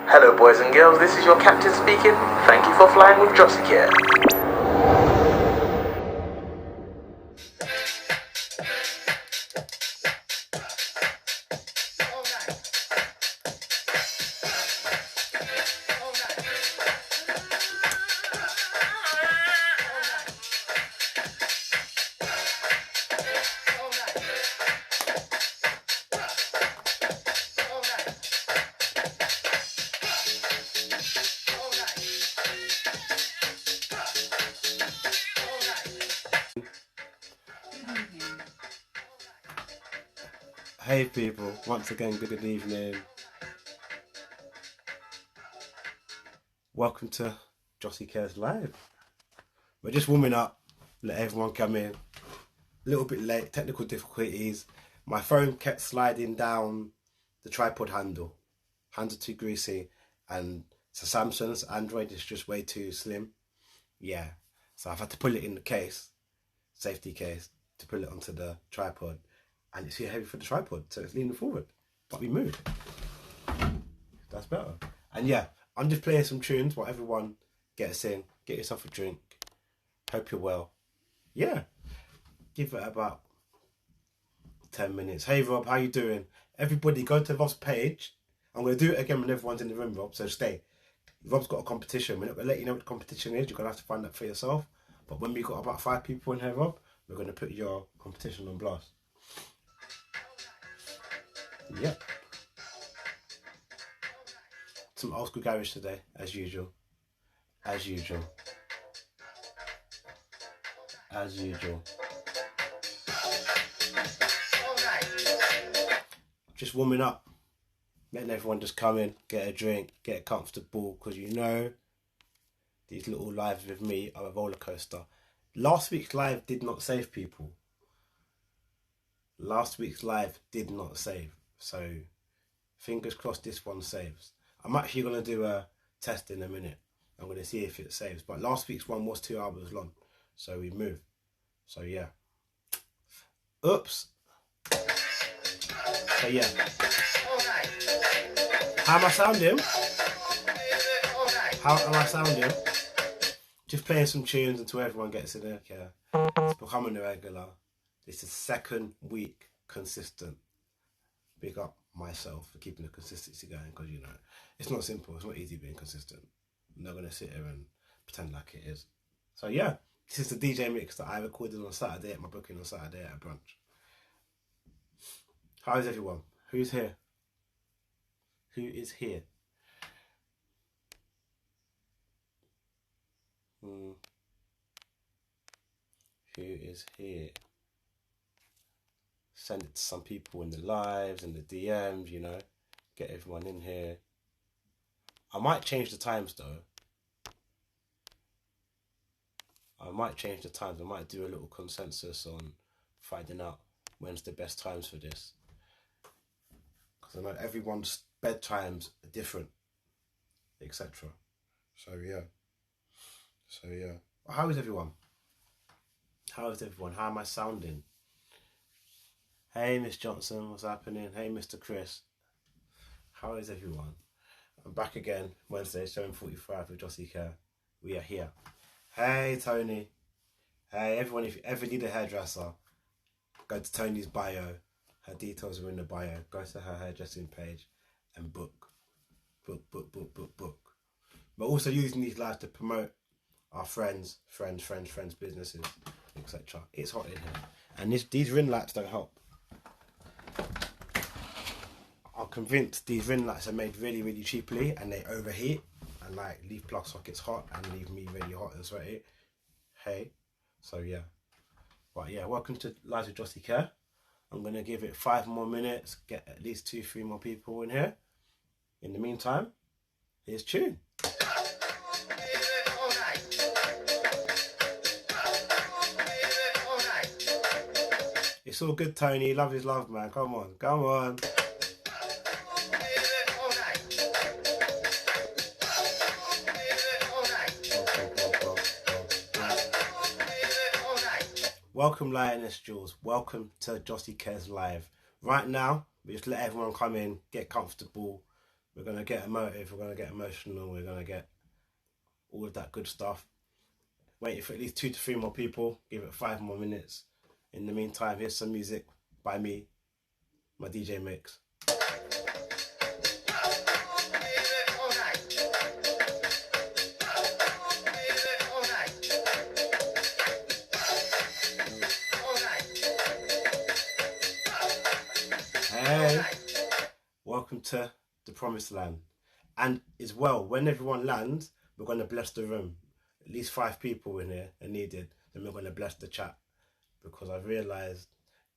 Hello boys and girls, this is your captain speaking. Thank you for flying with Childcare. Hey people, once again good evening. Welcome to Jossie Cares Live. We're just warming up, let everyone come in. A little bit late, technical difficulties. My phone kept sliding down the tripod handle too greasy, and it's a Samsung's Android is just way too slim. Yeah, so I've had to pull it in the case, safety case, to pull it onto the tripod. And it's too heavy for the tripod, so it's leaning forward. But we move. That's better. And yeah, I'm just playing some tunes while everyone gets in. Get yourself a drink. Hope you're well. Yeah. Give it about 10 minutes. Hey Rob, how you doing? Everybody go to Rob's page. I'm going to do it again when everyone's in the room, Rob, so stay. Rob's got a competition. We're not going to let you know what the competition is. You're going to have to find that for yourself. But when we've got about 5 people in here, Rob, we're going to put your competition on blast. Yeah. Some old school garage today, as usual. As usual. As usual. Just warming up. Letting everyone just come in, get a drink, get comfortable, because you know these little lives with me are a roller coaster. Last week's live did not save people. Last week's live did not save. So fingers crossed this one saves. I'm actually going to do a test in a minute. I'm going to see if it saves. But last week's one was 2 hours long. So we moved. So yeah. Oops. So yeah. How am I sounding? How am I sounding? Just playing some tunes until everyone gets in there. Yeah. It's becoming a regular. This is 2nd week consistent. Big up myself for keeping the consistency going, because you know it's not simple. It's not easy being consistent. I'm not gonna sit here and pretend like it is. So yeah, this is the DJ mix that I recorded on Saturday at my booking on Saturday at a brunch. How is everyone? Who's here? Who is here? Who is here? Send it to some people in the lives and the DMs, you know. Get everyone in here. I might change the times though. I might do a little consensus on finding out when's the best times for this. Because I know everyone's bedtimes are different, etc. So yeah. How is everyone? How am I sounding? Hey, Miss Johnson, what's happening? Hey, Mr. Chris. How is everyone? I'm back again, Wednesday, 7:45 with Jossie Care. We are here. Hey, Tony. Hey, everyone, if you ever need a hairdresser, go to Tony's bio. Her details are in the bio. Go to her hairdressing page and book. We're also using these lives to promote our friends' businesses, etc. It's hot in here. And these ring lights don't help. I'm convinced these ring lights are made really, really cheaply, and they overheat and like leave plug sockets hot and leave me really hot and sweaty. Hey, so yeah. But yeah, welcome to Lives with Jossie Care. I'm gonna give it 5 more minutes, get at least 2-3 more people in here. In the meantime, here's tune. It's all good, Tony. Love is love, man. Come on. Welcome, Lioness Jules. Welcome to Jossie Cares Live. Right now, we just let everyone come in, get comfortable, We're going to get emotive, we're going to get emotional, we're going to get all of that good stuff. Waiting for at least 2 to 3 more people. Give it 5 more minutes. In the meantime, here's some music by me, my DJ mix. Hey, welcome to the promised land. And as well, when everyone lands, we're going to bless the room. At least 5 people in here are needed. Then we're going to bless the chat, because I've realised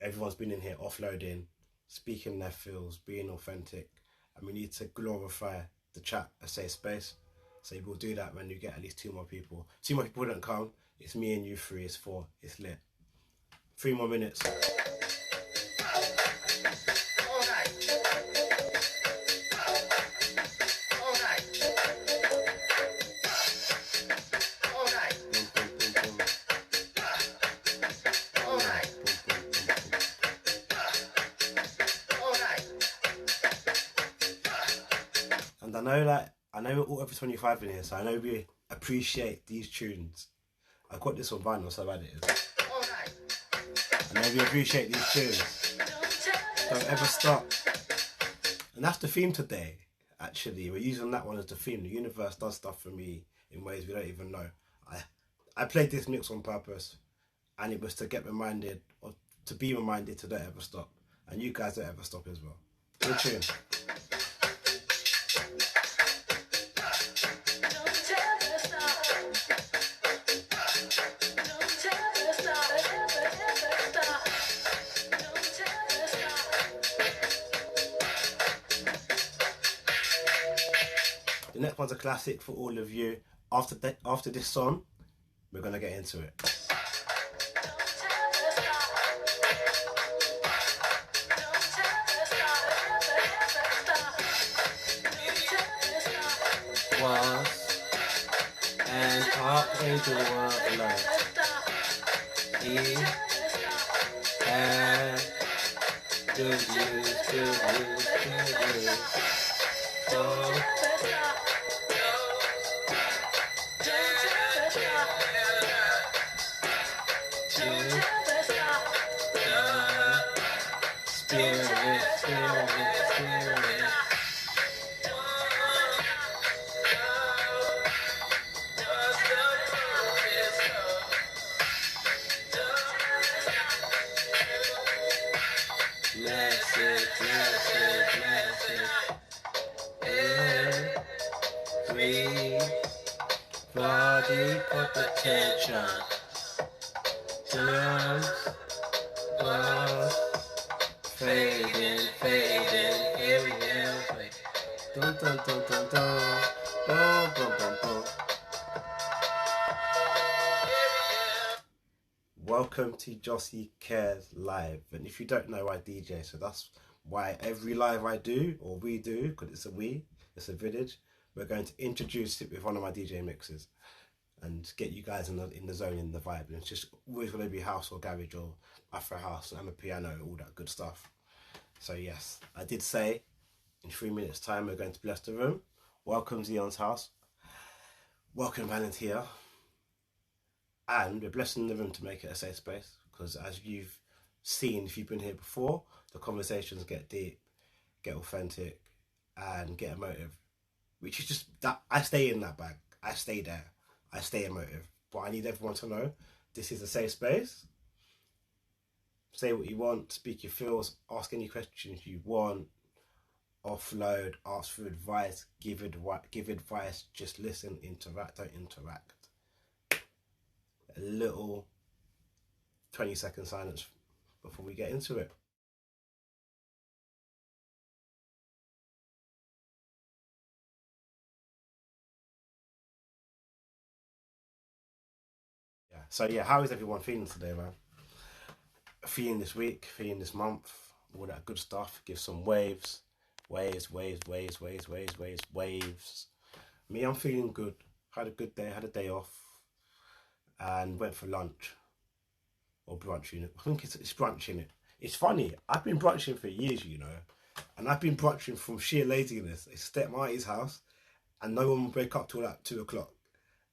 everyone's been in here offloading, speaking their feels, being authentic, and we need to glorify the chat, a safe space. So we'll do that when you get at least 2 more people. 2 more people don't come. It's me and you 3. It's 4. It's lit. 3 more minutes. And I know we're all over 25 in here, so I know we appreciate these tunes. I got this on vinyl, so bad it is. I know we appreciate these tunes. Don't ever stop. And that's the theme today, actually. We're using that one as the theme. The universe does stuff for me in ways we don't even know. I played this mix on purpose, and it was to get reminded, or to be reminded to don't ever stop. And you guys don't ever stop as well. Good tune. The next one's a classic for all of you. After this song, we're gonna get into it. Was and archangel of love. He had good news, good news, good news. Oh. Body put attention. Drums, fading, here we go. Dun dun dun dun dun. Boom, boom, boom, boom. Welcome to Childcare Live. And if you don't know, I DJ, so that's why every live I do, or we do, because it's a village, we're going to introduce it with one of my DJ mixes and get you guys in the zone, in the vibe. And it's just always going to be house or garage or Afro house and a piano, all that good stuff. So yes, I did say in 3 minutes time we're going to bless the room. Welcome Zion's house. Welcome Valentia. And we're blessing the room to make it a safe space, because as you've seen, if you've been here before, the conversations get deep, get authentic, and get emotive. Which is just that I stay in that bag. I stay there. I stay emotive. But I need everyone to know this is a safe space. Say what you want, speak your feels, ask any questions you want, offload, ask for advice, give advice, just listen, interact, don't interact. A little 20-second silence before we get into it. So yeah, how is everyone feeling today, man? Feeling this week, feeling this month, all that good stuff. Give some waves. Me, I'm feeling good. Had a good day, had a day off, and went for lunch. Or brunch, I think it's brunch, innit? It's funny, I've been brunching for years, And I've been brunching from sheer laziness. I stay at my auntie's house and no one would wake up till like 2 o'clock.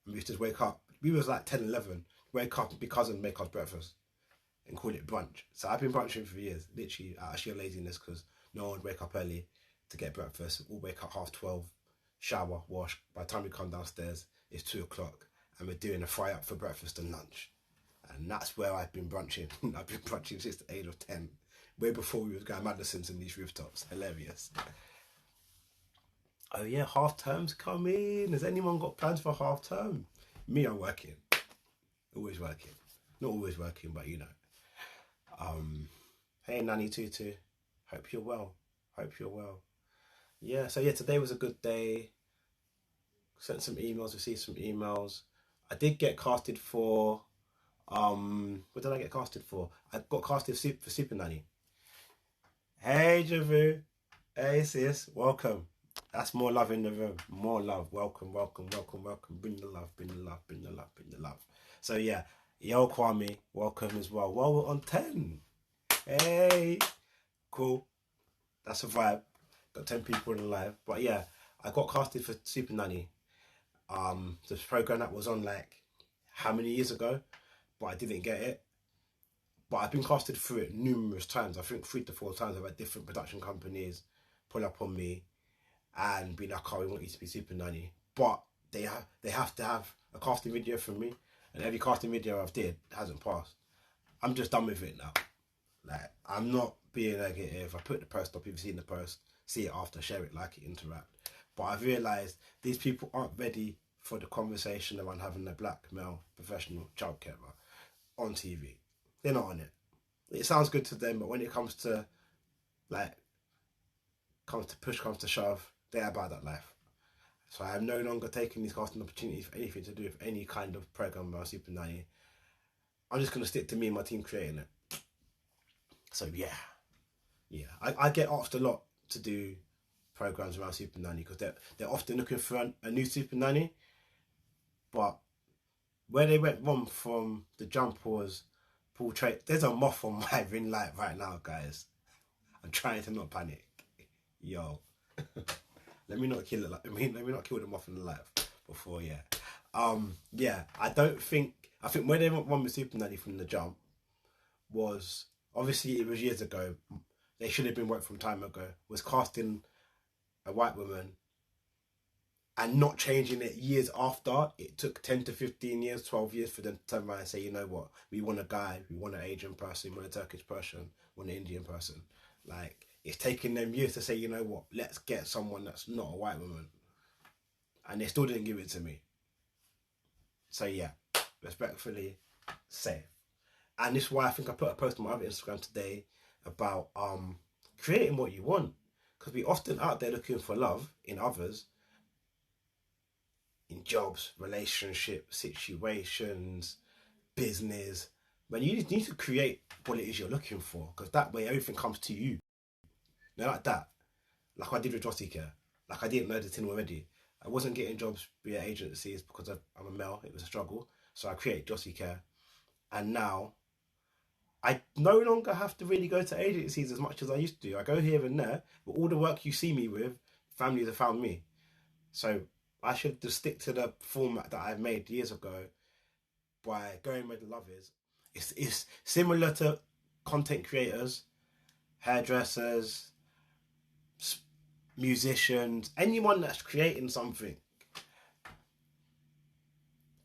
And we used to wake up. We was like 10, 11. Wake up and my cousin make us breakfast and call it brunch. So I've been brunching for years, literally out of sheer laziness because no one would wake up early to get breakfast. We'll wake up 12:30, shower, wash. By the time we come downstairs, it's 2 o'clock and we're doing a fry up for breakfast and lunch. And that's where I've been brunching. I've been brunching since the age of 10. Way before we was going Madison's in these rooftops. Hilarious. Oh yeah, half term's coming. Has anyone got plans for half term? Me, I'm working. Always working. Not always working, but you know. Hey Nanny Tutu. Hope you're well. Hope you're well. Yeah, so yeah, today was a good day. Sent some emails, received some emails. I did get casted for what did I get casted for? I got casted for Super Nanny. Hey Javu. Hey sis, welcome. That's more love in the room. More love. Welcome, welcome, welcome, welcome. Bring the love, bring the love, bring the love, bring the love. So yeah, yo Kwame, welcome as well. Well, we're on 10. Hey, cool. That's a vibe. Got 10 people in the live. But yeah, I got casted for Super Nanny. This program that was on like how many years ago, but I didn't get it. But I've been casted through it numerous times. I think 3 to 4 times. I've had different production companies pull up on me and be like, "Oh, we want you to be Super Nanny." But they have to have a casting video from me, and every casting video I've did hasn't passed. I'm just done with it now. Like, I'm not being negative. I put the post up. If you've seen the post, see it after, share it, like it, interact. But I've realised these people aren't ready for the conversation around having a black male professional childcare on TV. They're not on it. It sounds good to them, but when it comes to push, comes to shove, they're about that life. So I am no longer taking these casting opportunities for anything to do with any kind of program about Super Nanny. I'm just gonna stick to me and my team creating it. So yeah. I get asked a lot to do programs around Super Nanny because they're often looking for a new Super Nanny, but where they went wrong from the jump was portray. There's a moth on my ring light right now, guys. I'm trying to not panic. Yo, let me not kill it. Let me not kill the moth in the life before. Yeah, yeah. I think where they went wrong with Super Nanny from the jump was obviously it was years ago. They should have been worked from time ago. Was casting a white woman and not changing it years after. It took 10 to 15 years, 12 years for them to turn around and say, you know what, we want a guy, we want an Asian person, we want a Turkish person, we want an Indian person. Like, it's taken them years to say, you know what, let's get someone that's not a white woman. And they still didn't give it to me. So yeah, respectfully, safe. And this is why I think I put a post on my other Instagram today about creating what you want. Because we often out there looking for love in others, in jobs, relationships, situations, business, when you need to create what it is you're looking for, because that way everything comes to you. Now like that, like I did with Childcare, like I didn't know the thing already. I wasn't getting jobs via agencies because I'm a male. It was a struggle, so I created Childcare, and now I no longer have to really go to agencies as much as I used to. I go here and there, but all the work you see me with, families have found me. So I should just stick to the format that I made years ago by going where the love is. It's similar to content creators, hairdressers, musicians, anyone that's creating something.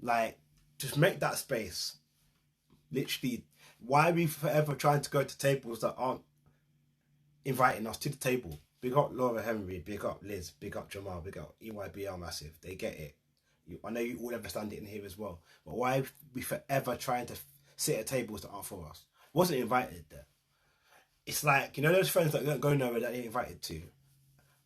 Like, just make that space. Literally, why are we forever trying to go to tables that aren't inviting us to the table? Big up Laura Henry, big up Liz, big up Jamal, big up EYBL Massive. They get it. I know you all understand it in here as well. But why are we forever trying to sit at tables that aren't for us? Wasn't invited there. It's like, you know those friends that don't go nowhere that they invited to?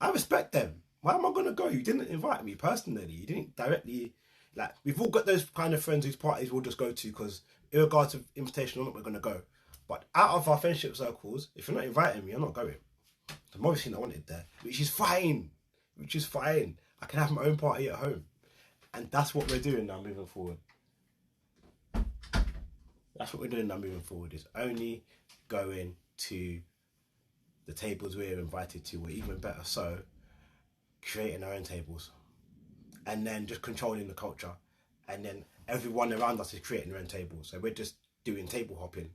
I respect them. Why am I going to go? You didn't invite me personally. You didn't directly... Like, we've all got those kind of friends whose parties we'll just go to because in regards to invitation or not, we're going to go. But out of our friendship circles, if you're not inviting me, I'm not going. I'm obviously not wanted there, which is fine. Which is fine. I can have my own party at home. And that's what we're doing now moving forward. That's what we're doing now moving forward, is only going to the tables we're invited to, or even better so, creating our own tables, and then just controlling the culture, and then everyone around us is creating their own tables. So we're just doing table hopping.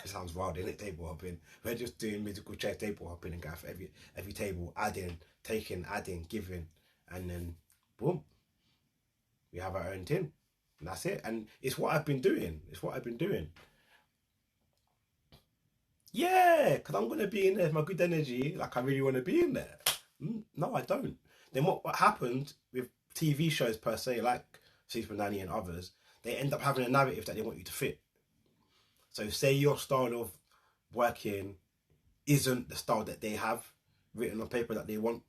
It sounds wild, isn't it? Table hopping. We're just doing musical chair table hopping and going for every table, adding, taking, adding, giving, and then boom, we have our own tin. And that's it. And it's what I've been doing. Yeah, because I'm going to be in there with my good energy, like I really want to be in there. No, I don't. Then what happens with TV shows per se, like Super Nanny and others, they end up having a narrative that they want you to fit. So say your style of working isn't the style that they have written on paper that they want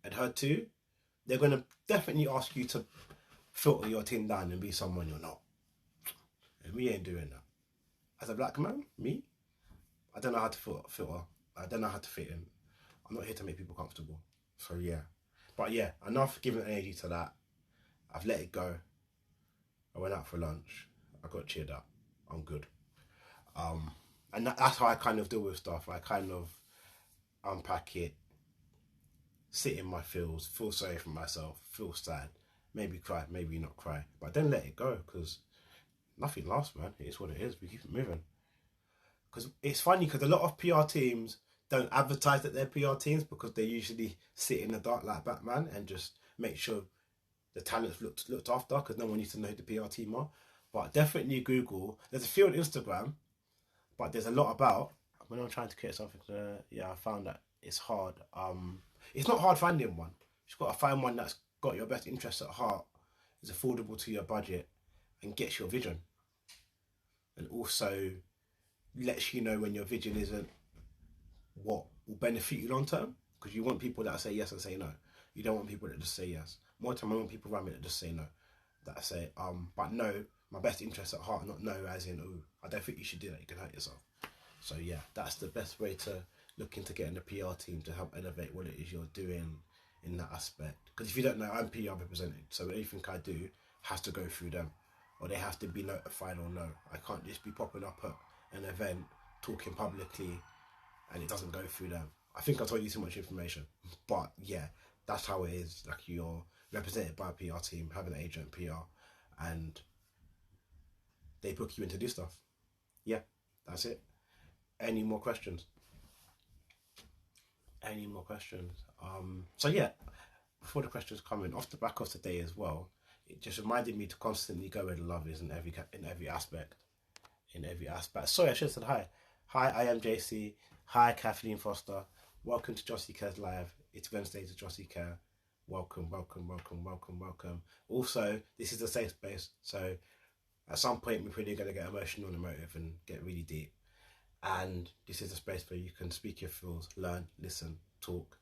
adhered to, they're going to definitely ask you to filter your tin down and be someone you're not. And we ain't doing that. As a black man, me, I don't know how to filter. I don't know how to fit in. I'm not here to make people comfortable. So yeah. But yeah, enough giving energy to that. I've let it go. I went out for lunch. I got cheered up. I'm good. And that's how I kind of deal with stuff. I kind of unpack it, sit in my feels, feel sorry for myself, feel sad, maybe cry, maybe not cry, but then let it go, because nothing lasts, man. It is what it is. We keep it moving. Because it's funny, because a lot of PR teams don't advertise that they're PR teams, because they usually sit in the dark like Batman and just make sure the talent's looked after, because no one needs to know who the PR team are. But definitely Google. There's a few on Instagram, but there's a lot about. When I'm trying to create something, I found that it's hard. It's not hard finding one. You've got to find one that's got your best interests at heart, is affordable to your budget, and gets your vision. And also lets you know when your vision isn't what will benefit you long term. Because you want people that say yes and say no. You don't want people that just say yes. More time I want people around me that just say no. That say, but no, my best interest at heart, not no as in, oh, I don't think you should do that, you can hurt yourself. So yeah, that's the best way to look into getting the PR team to help elevate what it is you're doing in that aspect. Because if you don't know, I'm PR represented, so anything I do has to go through them, or they have to be notified or know. I can't just be popping up at an event, talking publicly, and it doesn't go through them. I think I told you too much information, but yeah, that's how it is. Like, you're represented by a PR team, have an agent, PR, and they book you in to do stuff. Yeah, that's it. Any more questions? So yeah, before the questions come in, off the back of today as well, it just reminded me to constantly go where the love is in every aspect. Sorry, I should have said hi. Hi, I am JC. Hi, Kathleen Foster. Welcome to Jossie Cares Live. It's Wednesday to Jossie Care. Welcome. Also, this is a safe space, so at some point we're probably going to get emotional and emotive and get really deep. And this is a space where you can speak your feels, learn, listen, talk,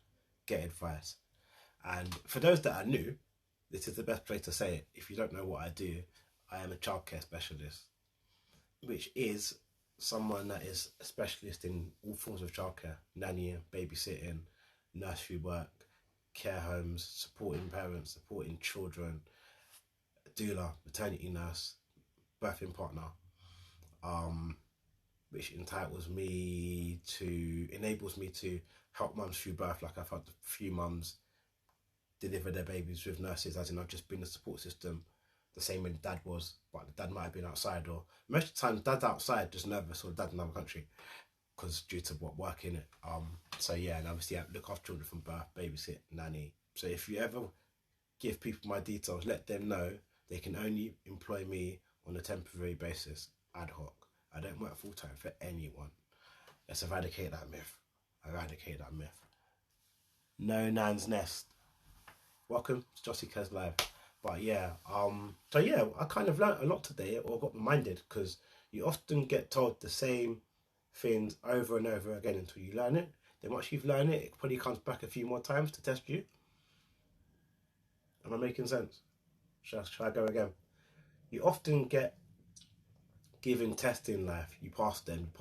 get advice. And for those that are new, this is the best place to say it. If you don't know what I do, I am a childcare specialist, which is someone that is a specialist in all forms of childcare: nannying, babysitting, nursery work, care homes, supporting parents, supporting children, doula, maternity nurse, birthing partner, which enables me to help mums through birth. Like, I've had a few mums deliver their babies with nurses, as in I've just been the support system, the same when dad was, but the dad might have been outside, or most of the time dad's outside just nervous, or dad's in another country because due to what work in it. So yeah, and obviously I look after children from birth, babysit, nanny. So if you ever give people my details, let them know they can only employ me on a temporary basis, ad hoc. I don't work full time for anyone. Let's eradicate that myth. No nan's nest. Welcome to Jossie Cares Live. But yeah, so yeah, I kind of learnt a lot today, or got reminded, because you often get told the same things over and over again until you learn it. Then once you've learned it, it probably comes back a few more times to test you. Am I making sense? Shall I go again? You often get given tests in life, you pass them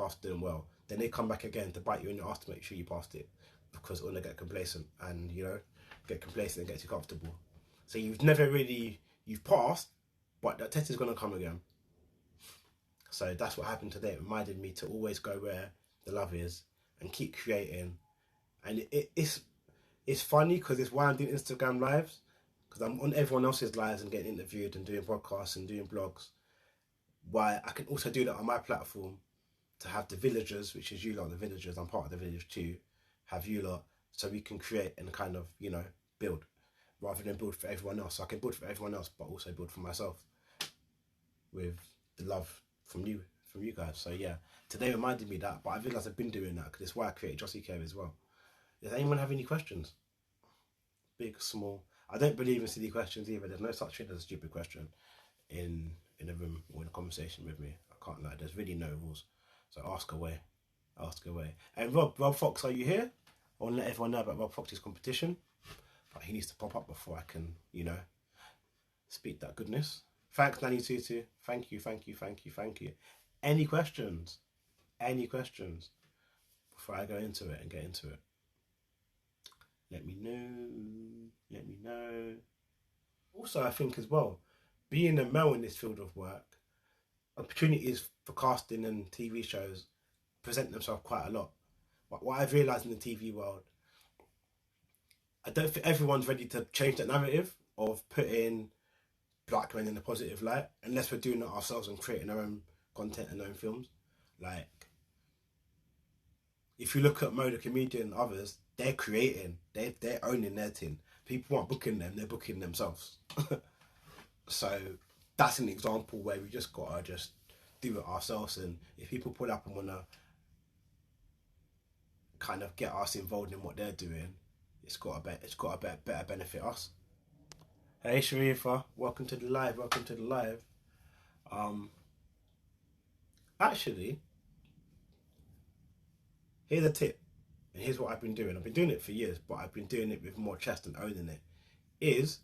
well. Then they come back again to bite you in the ass to make sure you passed it, because when they get complacent, and get complacent and get too comfortable. So you've passed, but that test is going to come again. So that's what happened today. It reminded me to always go where the love is and keep creating And it's funny because it's why I'm doing Instagram lives, because I'm on everyone else's lives and getting interviewed and doing podcasts and doing blogs. Why I can also do that on my platform to have the villagers, which is you lot, the villagers. I'm part of the village too. Have you lot, so we can create and kind of build, rather than build for everyone else. So I can build for everyone else, but also build for myself with the love from you guys. So yeah, today reminded me that, but I realised I've been doing that because it's why I created Childcare as well. Does anyone have any questions? Big, small. I don't believe in silly questions either. There's no such thing as a stupid question in a room or in a conversation with me. I can't lie. There's really no rules. So ask away. Ask away. And Rob Fox, are you here? I want to let everyone know about Rob Fox's competition. But he needs to pop up before I can, speak that goodness. Thanks, Nanny Tutu. Thank you. Any questions? Any questions? Before I go into it and get into it. Let me know. Also, I think as well, being a male in this field of work, opportunities for casting and TV shows present themselves quite a lot. But what I've realised in the TV world, I don't think everyone's ready to change that narrative of putting black men in a positive light, unless we're doing it ourselves and creating our own content and our own films. Like, if you look at Mo the Comedian and others, they're creating, they're owning their thing. People aren't booking them, they're booking themselves. So that's an example where we just gotta just do it ourselves. And if people pull up and wanna kind of get us involved in what they're doing, it's got a better benefit us. Hey Sharifa, welcome to the live. Actually, here's a tip, and here's what I've been doing. I've been doing it for years, but I've been doing it with more chest and owning it. Is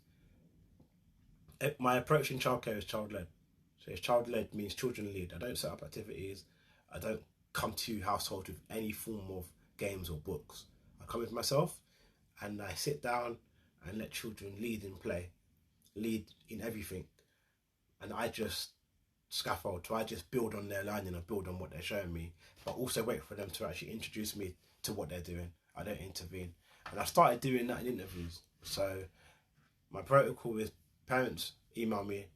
my approach in childcare is child-led. So if child-led means children lead. I don't set up activities. I don't come to households with any form of games or books. I come with myself and I sit down and let children lead in play, lead in everything. And I just scaffold. So I just build on their learning and build on what they're showing me, but also wait for them to actually introduce me to what they're doing. I don't intervene. And I started doing that in interviews. So my protocol is parents email me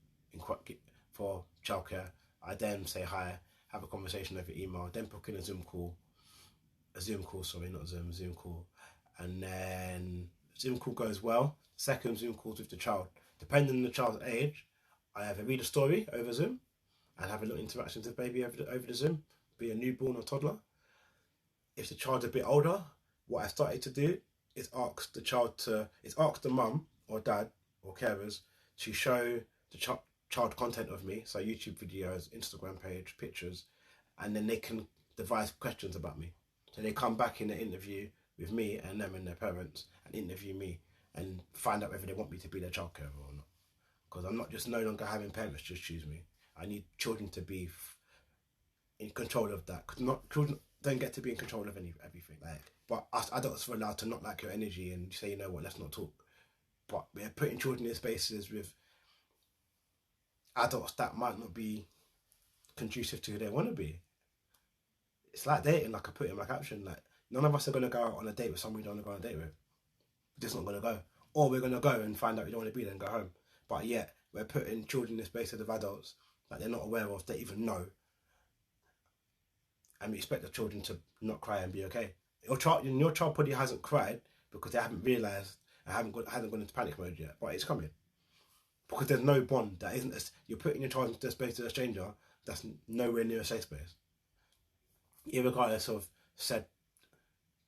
for childcare. I then say hi, have a conversation over email, then book in a Zoom call, and then Zoom call goes well. Second Zoom calls with the child. Depending on the child's age, I either read a story over Zoom and have a little interaction with the baby over the Zoom, be a newborn or toddler. If the child's a bit older, what I started to do is ask the mum or dad or carers to show the child content of me, so YouTube videos, Instagram page, pictures, and then they can devise questions about me. So they come back in the interview with me and them and their parents and interview me and find out whether they want me to be their childcare or not. Because I'm not just no longer having parents just choose me. I need children to be in control of that. Because children don't get to be in control of everything. But us adults are allowed to not like your energy and say, you know what, let's not talk. But we're putting children in spaces with adults that might not be conducive to who they want to be. It's like dating, like I put in my caption, like none of us are going to go out on a date with someone we don't want to go on a date with. We're just not going to go. Or we're going to go and find out we don't want to be there and go home. But yet, we're putting children in the spaces of adults that they're not aware of, they even know. And we expect the children to not cry and be okay. Your child probably hasn't cried because they haven't realised and hasn't gone into panic mode yet, but it's coming. Because there's no bond that isn't, you're putting your child into a space of a stranger that's nowhere near a safe space. Irregardless of said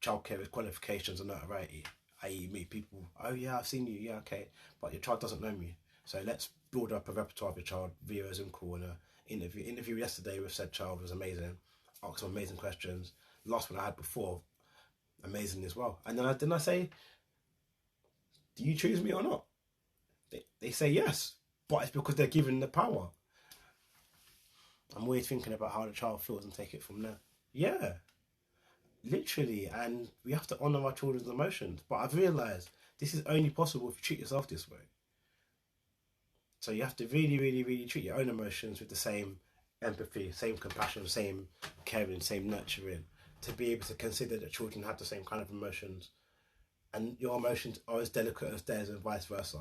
childcare with qualifications and notoriety, i.e. me, people, oh yeah, I've seen you, yeah, okay, but your child doesn't know me. So let's build up a repertoire of your child via a Zoom call and an interview yesterday with said child was amazing. Asked some amazing questions. Last one I had before, amazing as well. And then I say, do you choose me or not? They say yes, but it's because they're given the power. I'm always thinking about how the child feels and take it from there. Yeah, literally. And we have to honour our children's emotions. But I've realised this is only possible if you treat yourself this way. So you have to really, really, really treat your own emotions with the same empathy, same compassion, same caring, same nurturing to be able to consider that children have the same kind of emotions, and your emotions are as delicate as theirs, and vice versa.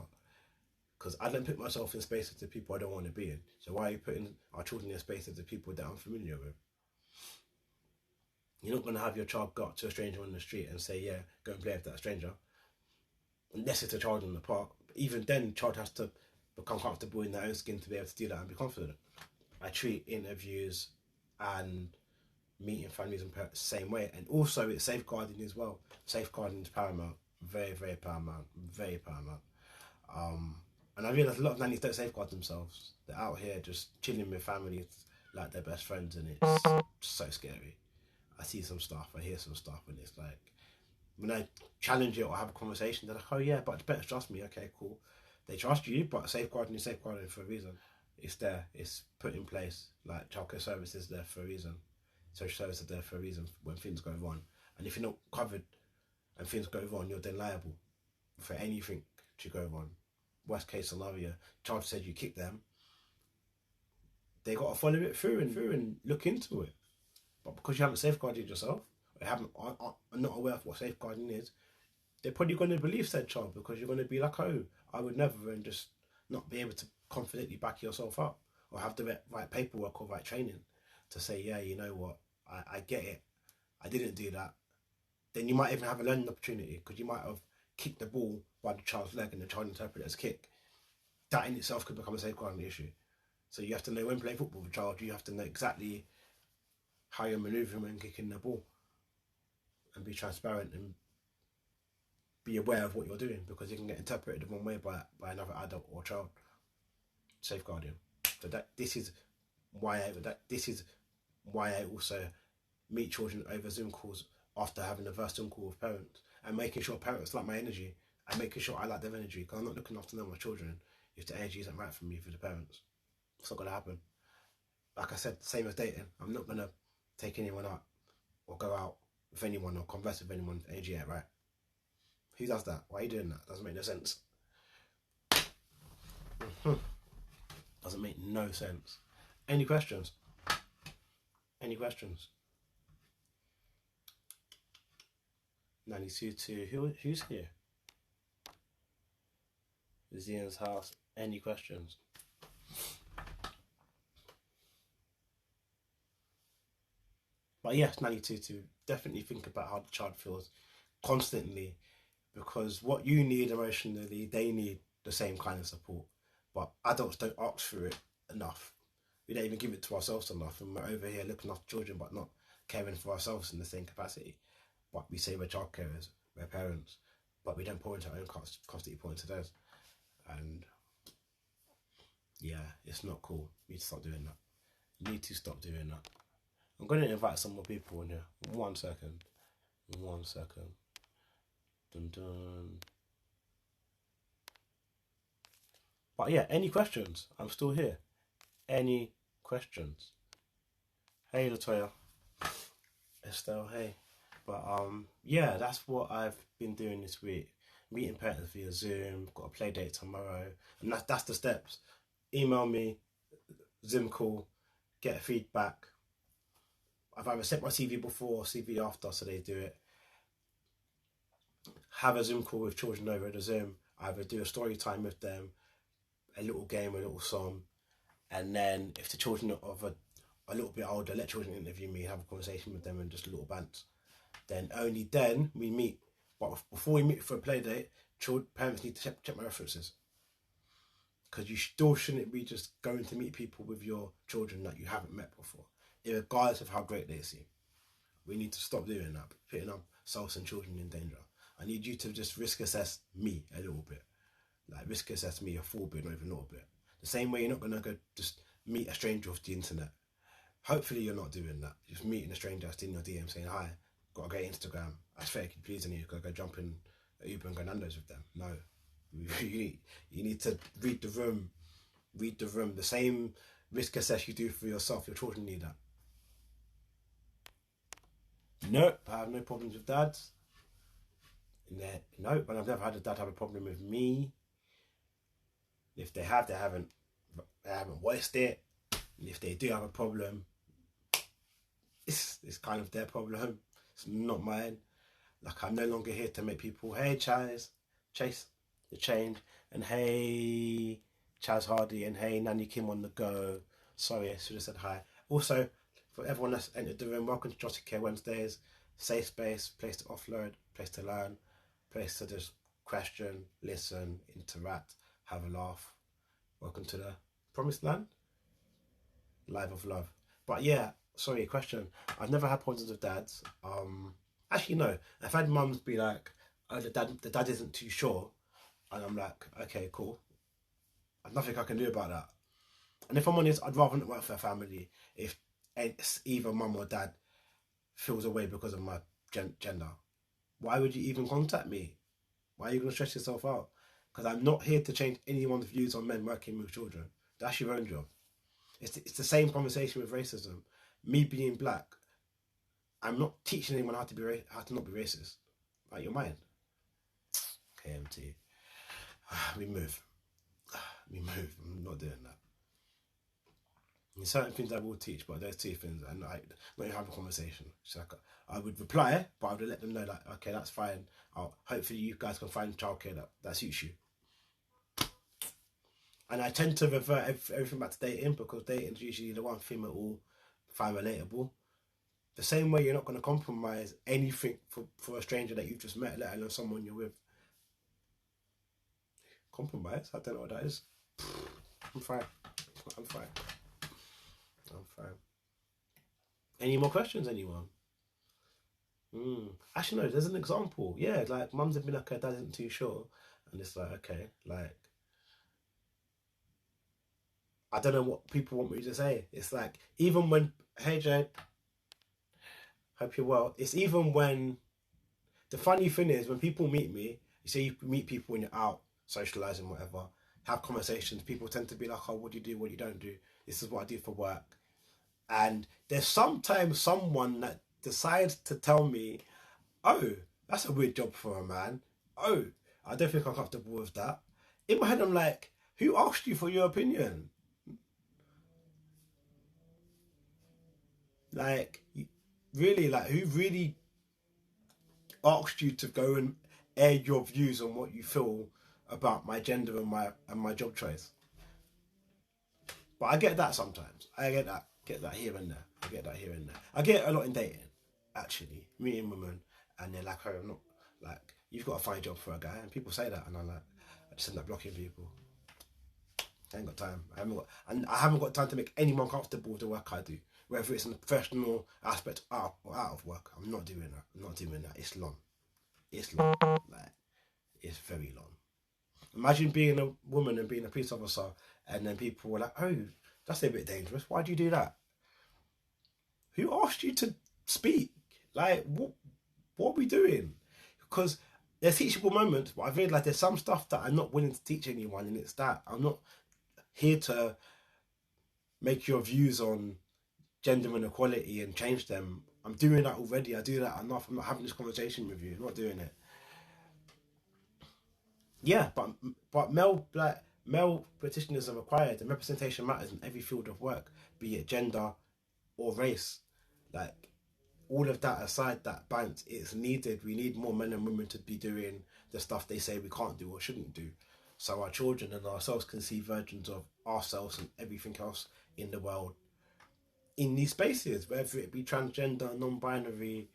Because I don't put myself in spaces of people I don't want to be in. So why are you putting our children in spaces of people that I'm familiar with? You're not going to have your child go up to a stranger on the street and say, yeah, go and play with that stranger. Unless it's a child in the park. Even then, the child has to become comfortable in their own skin to be able to do that and be confident. I treat interviews and meeting families and parents the same way. And also, it's safeguarding as well. Safeguarding is paramount. Very, very paramount. Very paramount. And I realise a lot of nannies don't safeguard themselves. They're out here just chilling with families like their best friends, and it's so scary. I see some stuff, I hear some stuff, and it's like, when I challenge it or have a conversation, they're like, oh yeah, but better trust me. Okay, cool. They trust you, but safeguarding is safeguarding for a reason. It's there. It's put in place. Like childcare services there for a reason. Social services are there for a reason when things go wrong. And if you're not covered and things go wrong, you're then liable for anything to go wrong. Worst case scenario, child said you kick them. They got to follow it through and look into it. But because you haven't safeguarded yourself, or are not aware of what safeguarding is, they're probably going to believe said child, because you're going to be like, oh, I would never, and just not be able to confidently back yourself up or have the right paperwork or right training to say, yeah, you know what, I get it, I didn't do that. Then you might even have a learning opportunity, because you might have kicked the ball by the child's leg and the child interpreted it as kick. That in itself could become a safeguarding issue. So you have to know, when playing football with a child, you have to know exactly how you're manoeuvring when kicking the ball, and be transparent and be aware of what you're doing, because it can get interpreted the wrong way by another adult or child. Safeguarding. So this is why I also meet children over Zoom calls after having a first Zoom call with parents, and making sure parents like my energy and making sure I like their energy, because I'm not looking after them as children if the energy isn't right for me for the parents. It's not going to happen. Like I said, same as dating. I'm not going to take anyone out or go out with anyone or converse with anyone if energy ain't right. Who does that? Why are you doing that? Doesn't make no sense. Doesn't make no sense. Any questions? Any questions? Nanny Sutu, who's here? Zian's house. Any questions? But yes, Nanny Tutu, definitely think about how the child feels constantly, because what you need emotionally, they need the same kind of support. But adults don't ask for it enough. We don't even give it to ourselves enough, and we're over here looking after children but not caring for ourselves in the same capacity. But we say we're child carers, we're parents, but we don't pour into our own constantly pour into theirs. And yeah, it's not cool. You need to stop doing that. You need to stop doing that. I'm going to invite some more people in here. 1 second. 1 second. Dun dun. But yeah, any questions? I'm still here. Any questions? Hey, Latoya. Estelle, hey. But yeah, that's what I've been doing this week. Meeting parents via Zoom. Got a play date tomorrow, and that's the steps. Email me, Zoom call, get feedback. I've either sent my CV before or CV after, so they do it. Have a Zoom call with children over the Zoom. Either do a story time with them, a little game, a little song, and then if the children are of a little bit older, let children interview me, have a conversation with them, and just a little bant. Then only then we meet. But before we meet for a play date, parents need to check my references, because you still shouldn't be just going to meet people with your children that you haven't met before, regardless of how great they seem. We need to stop doing that, putting ourselves and children in danger. I need you to just risk assess me a little bit. Like risk assess me a full bit, not even a little bit. The same way you're not going to go just meet a stranger off the internet. Hopefully you're not doing that. Just meeting a stranger just in your DM saying, hi, got a great Instagram. That's fair, please, and you go jump in Uber and go Nando's with them. No. You need to read the room. Read the room. The same risk assess you do for yourself. Your children need that. Nope, I have no problems with dads. Nope, and I've never had a dad have a problem with me. If they have, they haven't voiced it. And if they do have a problem, it's kind of their problem. It's not mine. Like, I'm no longer here to make people, hey, Chase the change, and hey, Chaz Hardy, and hey, Nanny Kim on the go. Sorry, I should have said hi. Also, for everyone that's entered the room, welcome to Childcare Wednesdays. Safe space, place to offload, place to learn, place to just question, listen, interact, have a laugh. Welcome to the promised land, life of love. But yeah, sorry, question. I've never had problems with dads. Actually no. I've had mums be like, oh, the dad isn't too sure, and I'm like, okay, cool. There's nothing I can do about that. And if I'm honest, I'd rather not work for a family if it's either mum or dad feels away because of my gender. Why would you even contact me? Why are you going to stress yourself out? Because I'm not here to change anyone's views on men working with children. That's your own job. It's the same conversation with racism. Me being black, I'm not teaching anyone how to not be racist. Like, your mind. KMT. We move. I'm not doing that. There's certain things I will teach, but there's two things, and I not even have a conversation. So I would reply, but I would let them know, like, okay, that's fine. Hopefully you guys can find childcare that suits you. And I tend to revert everything back to dating, because dating is usually the one thing that all find relatable. The same way you're not going to compromise anything for a stranger that you've just met, let alone someone you're with. Compromise? I don't know what that is. I'm fine. Any more questions, anyone? Actually, no, there's an example. Yeah, like, mums have been like, her dad isn't too sure. And it's like, okay, like, I don't know what people want me to say. It's like, even when, hey Jade, hope you're well. It's even when, the funny thing is, when people meet me, you say you meet people when you're out, socialising, whatever, have conversations, people tend to be like, oh, what do you do, what you don't do? This is what I do for work. And there's sometimes someone that decides to tell me, oh, that's a weird job for a man. Oh, I don't think I'm comfortable with that. In my head, I'm like, who asked you for your opinion? Like, really, like, who really asked you to go and air your views on what you feel about my gender and my job choice? But I get that sometimes. I get that here and there. I get it a lot in dating, actually. Meeting women, and they're like, oh, I'm not, like, you've got to find a job for a guy. And people say that, and I'm like, I just end up blocking people. I ain't got time. I haven't got time to make anyone comfortable with the work I do. Whether it's in the professional aspect or out of work. I'm not doing that. It's long. Like, it's very long. Imagine being a woman and being a police officer, and then people were like, oh, that's a bit dangerous. Why do you do that? Who asked you to speak? Like, what are we doing? Because there's teachable moments, but I feel like there's some stuff that I'm not willing to teach anyone, and it's that I'm not here to make your views on gender inequality and change them. I'm doing that already. I do that enough. I'm not having this conversation with you. I'm not doing it. Yeah, but male practitioners are required, and representation matters in every field of work, be it gender or race. Like, all of that aside, that balance, it's needed. We need more men and women to be doing the stuff they say we can't do or shouldn't do, so our children and ourselves can see versions of ourselves and everything else in the world in these spaces, whether it be transgender, non-binary,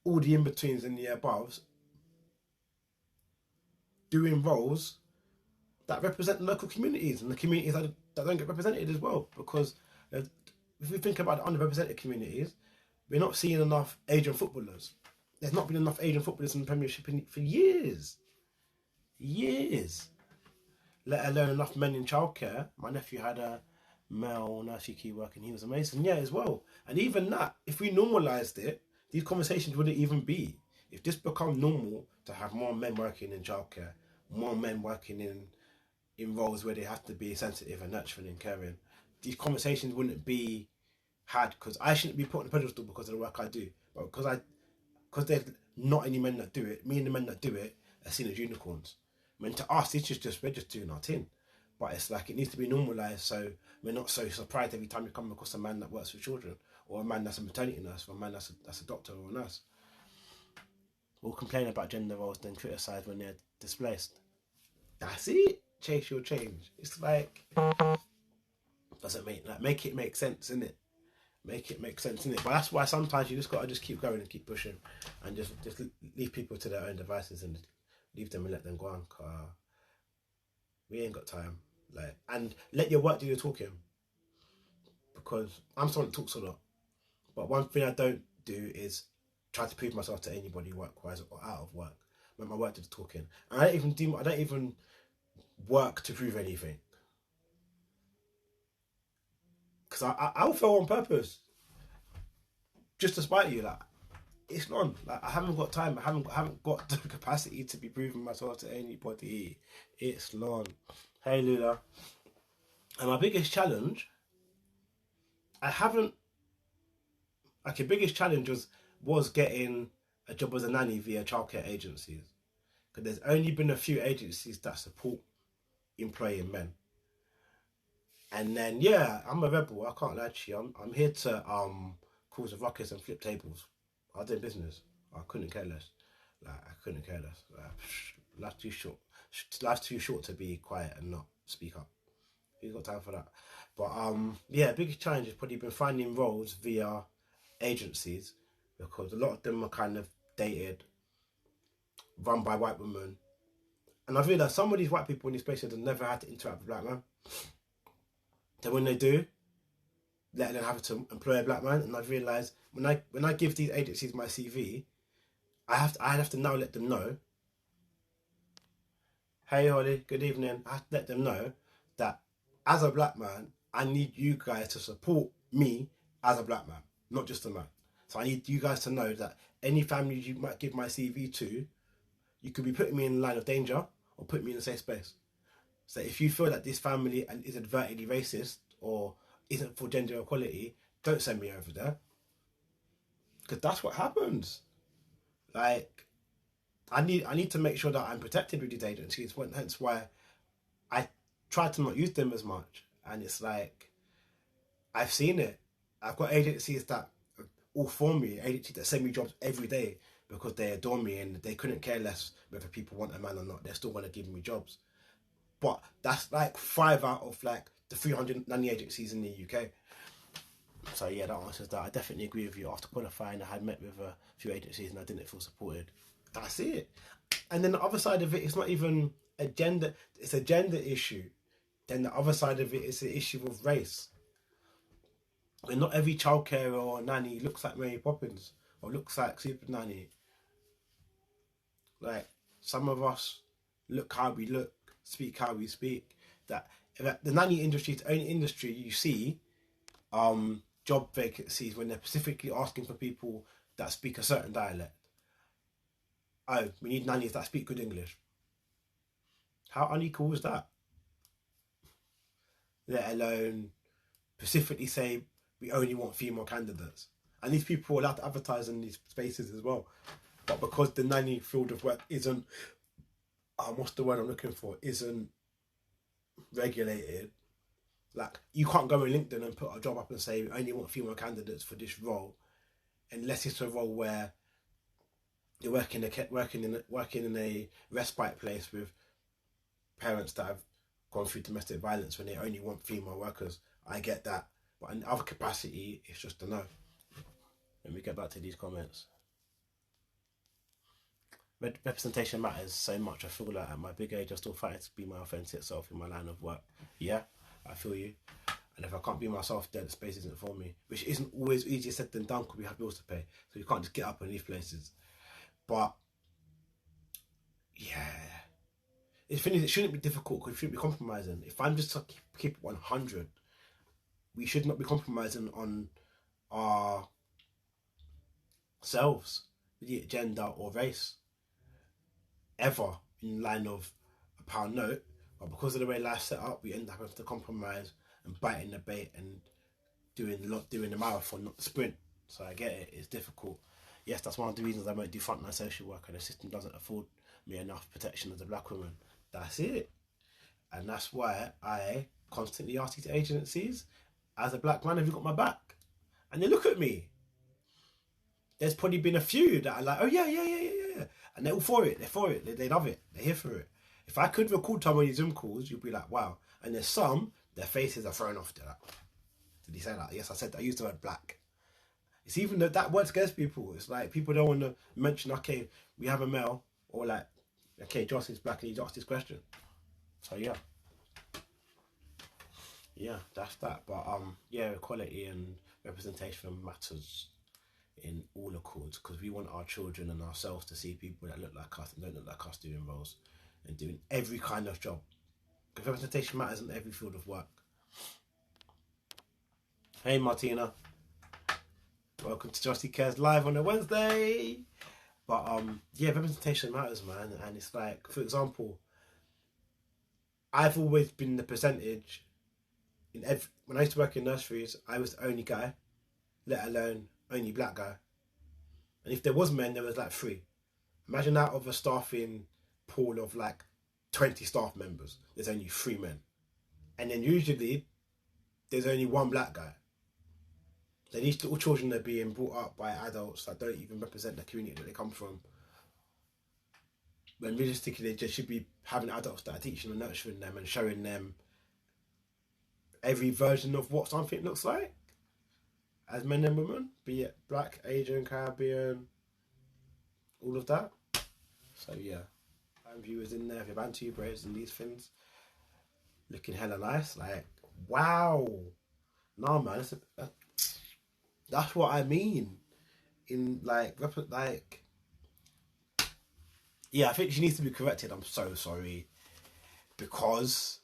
all the in-betweens and the aboves, doing roles that represent local communities and the communities that don't get represented as well. Because if we think about the underrepresented communities, we're not seeing enough Asian footballers. There's not been enough Asian footballers in the Premiership for years. Let alone enough men in childcare. My nephew had a male nursery key working, he was amazing. Yeah, as well. And even that, if we normalised it, these conversations wouldn't even be. If this become normal to have more men working in childcare, more men working in roles where they have to be sensitive and nurturing and caring, these conversations wouldn't be had, because I shouldn't be put on a pedestal because of the work I do, but because there's not any men that do it, me and the men that do it are seen as unicorns. I mean, to us, it's just we're just doing our thing, but it's like it needs to be normalised, so we're not so surprised every time we come across a man that works with children or a man that's a maternity nurse, or a man that's a doctor or a nurse. Will complain about gender roles, then criticise when they're displaced. That's it. Chase your change. It's like, doesn't make it make sense, innit? Make it make sense, innit? But that's why sometimes you just gotta just keep going and keep pushing, and just leave people to their own devices and leave them and let them go on. Cause we ain't got time. Like, and let your work do your talking. Because I'm someone that talks a lot, but one thing I don't do is try to prove myself to anybody, work-wise or out of work. When my work does talking, and I don't even work to prove anything. Because I'll fail on purpose, just to spite you. Like, it's not. Like, I haven't got time. I haven't got the capacity to be proving myself to anybody. It's long. Hey Lula. And my biggest challenge, biggest challenge was getting a job as a nanny via childcare agencies. Because there's only been a few agencies that support employing men. And then, yeah, I'm a rebel. I can't lie to you. I'm here to cause a ruckus and flip tables. I did business. I couldn't care less. Like, I couldn't care less. Like, life's too short. Life's too short to be quiet and not speak up. Who's got time for that? But yeah, biggest challenge has probably been finding roles via agencies, because a lot of them are kind of dated, run by white women. And I realised some of these white people in these places have never had to interact with black men. So when they do, let them have to employ a black man. And I've realised when I give these agencies my CV, I have to now let them know. Hey Holly, good evening. I have to let them know that as a black man, I need you guys to support me as a black man, not just a man. So I need you guys to know that any families you might give my CV to, you could be putting me in a line of danger or put me in a safe space. So if you feel that this family is advertently racist or isn't for gender equality, don't send me over there. Because that's what happens. Like, I need to make sure that I'm protected with these agencies, hence why I try to not use them as much. And it's like, I've seen it. I've got agencies that all for me, agencies that send me jobs every day because they adore me and they couldn't care less whether people want a man or not. They still want to give me jobs. But that's like 5 out of like the 300 nanny agencies in the UK. So yeah, that answers that. I definitely agree with you. After qualifying, I had met with a few agencies and I didn't feel supported. That's it. And then the other side of it, it's not even a gender, it's a gender issue. Then the other side of it is the issue of race. And not every childcare or nanny looks like Mary Poppins or looks like Super Nanny. Like, some of us look how we look, speak how we speak. That the nanny industry is the only industry you see job vacancies when they're specifically asking for people that speak a certain dialect. Oh, we need nannies that speak good English. How unequal is that? Let alone specifically say we only want female candidates. And these people are allowed to advertise in these spaces as well. But because the nanny field of work isn't, what's the word I'm looking for, isn't regulated, like, you can't go on LinkedIn and put a job up and say we only want female candidates for this role, unless it's a role where you're working in a respite place with parents that have gone through domestic violence when they only want female workers. I get that, but in other capacity, it's just a no. Let me get back to these comments. Representation matters so much. I feel like at my big age, I'm still fighting to be my authentic self in my line of work. Yeah, I feel you. And if I can't be myself, then the space isn't for me. Which isn't always easier said than done because we have bills to pay. So you can't just get up and leave places. But, yeah. The thing is, it shouldn't be difficult because we shouldn't be compromising. If I'm just to keep it 100, we should not be compromising on our selves, be it gender or race, ever in line of a pound note. But because of the way life's set up, we end up having to compromise and biting the bait and doing the marathon, not the sprint. So I get it, it's difficult. Yes, that's one of the reasons I won't do frontline social work, and the system doesn't afford me enough protection as a black woman. That's it. And that's why I constantly ask these agencies, as a black man, have you got my back? And they look at me. There's probably been a few that are like, oh yeah. And they're all for it. They're for it. They love it. They're here for it. If I could record some of these Zoom calls, you'd be like, wow. And there's some, their faces are thrown off. They're like, did he say that? Yes, I said that. I used the word black. It's even that word scares people. It's like people don't want to mention, okay, we have a male, or like, okay, Josh is black and he's asked this question. So yeah, that's that. But yeah, equality and representation matters in all accords, because we want our children and ourselves to see people that look like us and don't look like us doing roles and doing every kind of job. Because representation matters in every field of work. Hey Martina, welcome to Childcare Live on a Wednesday. But yeah, representation matters, man. And it's like, for example, I've always been the percentage in when I used to work in nurseries, I was the only guy, let alone only black guy. And if there was men, there was like 3. Imagine out of a staffing pool of like 20 staff members, there's only 3 men. And then usually there's only 1 black guy. So these little children are being brought up by adults that don't even represent the community that they come from. When realistically they just should be having adults that are teaching and nurturing them and showing them every version of what something looks like as men and women, be it black, Asian, Caribbean, all of that. So yeah, and viewers in there, if you're bantu braids and these things, looking hella nice. Like, wow, nah, man, that's what I mean. In like, yeah, I think she needs to be corrected. I'm so sorry, because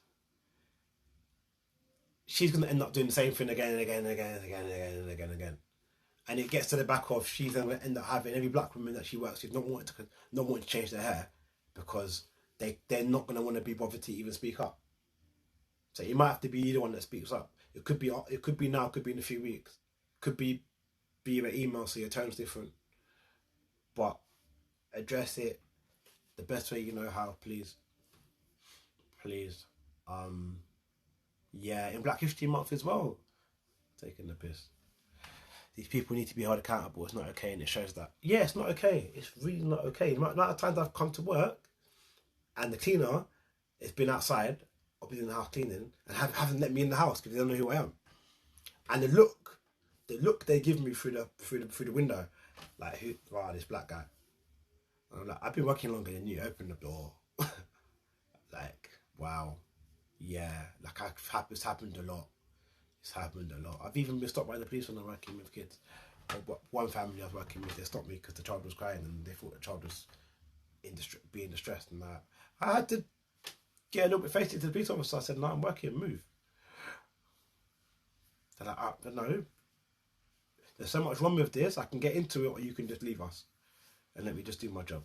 she's gonna end up doing the same thing again and again and again and again and again and again and again. And it gets to the back of she's gonna end up having every black woman that she works with not wanting to change their hair, because they're not gonna want to be bothered to even speak up. So you might have to be the one that speaks up. It could be now, it could be in a few weeks, could be an email, so your tone's different. But address it the best way you know how, please. Yeah, in Black History Month as well, taking the piss. These people need to be held accountable. It's not okay, and it shows that. Yeah, it's not okay. It's really not okay. The amount of times I've come to work and the cleaner has been outside or been in the house cleaning and haven't let me in the house because they don't know who I am. And the look they give me through the window, like, who? Wow, this black guy. And I'm like, I've been working longer than you. Open the door. Like, wow, yeah. Like, it's happened a lot. It's happened a lot. I've even been stopped by the police when I'm working with kids. One family I was working with, they stopped me because the child was crying and they thought the child was being distressed, and that I had to get a little bit faced to the police officer. I said, no, I'm working, move. They're like, no, there's so much wrong with this, I can get into it, or you can just leave us and let me just do my job.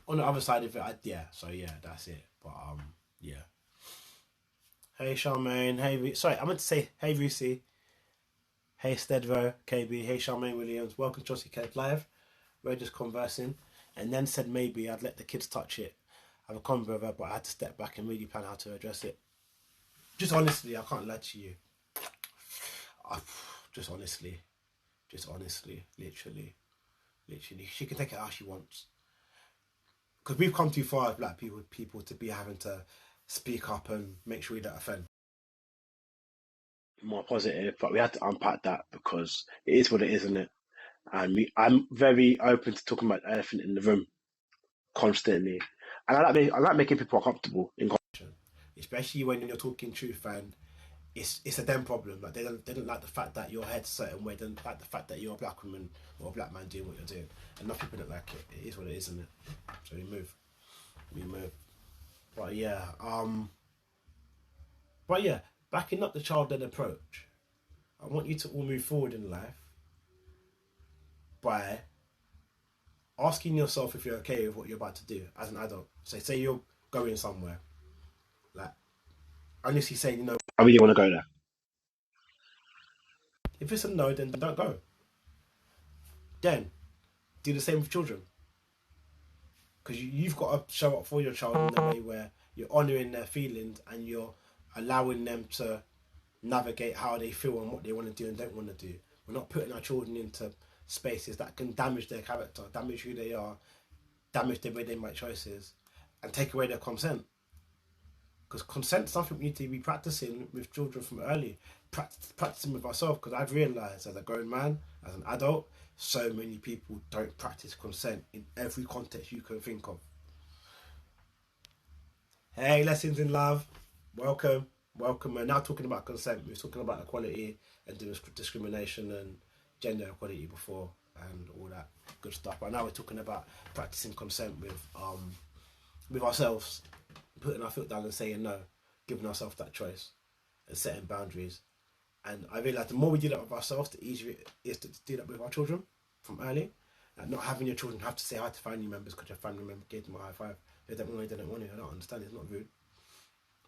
On the other side of it, so yeah, that's it. But yeah. Hey Charmaine, sorry, I meant to say hey Lucy, hey Stedvo, KB, hey Charmaine Williams, welcome to Childcare Live. We're just conversing, and then said maybe I'd let the kids touch it, have a convo with her, but I had to step back and really plan how to address it. Just honestly, I can't lie to you. Just honestly, literally, she can take it how she wants. Because we've come too far as black people to be having to speak up and make sure we don't offend. More positive, but we had to unpack that because it is what it is, isn't it? And I'm very open to talking about the elephant in the room constantly, and I like making people comfortable in conversation, especially when you're talking truth, and it's a them problem. Like, they don't like the fact that your head's a certain way. They don't like the fact that you're a black woman or a black man doing what you're doing. Enough people don't like it. It is what it is, isn't it? So we move. But yeah, backing up the child-led approach, I want you to all move forward in life by asking yourself if you're okay with what you're about to do as an adult. So say you're going somewhere, like, honestly saying, I really want to go there. If it's a no, then don't go. Then do the same with children, because you've got to show up for your child in a way where you're honouring their feelings and you're allowing them to navigate how they feel and what they want to do and don't want to do. We're not putting our children into spaces that can damage their character, damage who they are, damage the way they make choices, and take away their consent. Because consent is something we need to be practicing with children from early, practicing with ourselves. Because I've realised as a grown man, as an adult, so many people don't practice consent in every context you can think of. Hey, Lessons in Love, welcome. We're now talking about consent. We were talking about equality and discrimination and gender equality before and all that good stuff. But now we're talking about practicing consent with ourselves, putting our foot down and saying no, giving ourselves that choice and setting boundaries. And I realise the more we do that with ourselves, the easier it is to do that with our children from early. Like not having your children have to say hi to family members because your family member gave them a high five. They don't want to, I don't understand, it's not rude.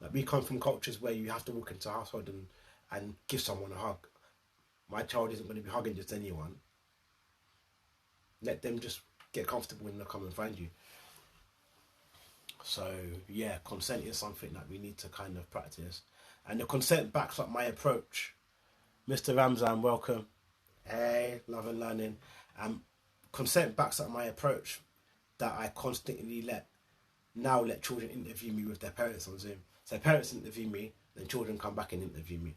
Like we come from cultures where you have to walk into a household and give someone a hug. My child isn't going to be hugging just anyone. Let them just get comfortable when they come and find you. So yeah, consent is something that we need to kind of practice. And the consent backs up my approach. Mr. Ramzan, welcome. Hey, love and learning. Consent backs up my approach that I constantly let children interview me with their parents on Zoom. So parents interview me, then children come back and interview me.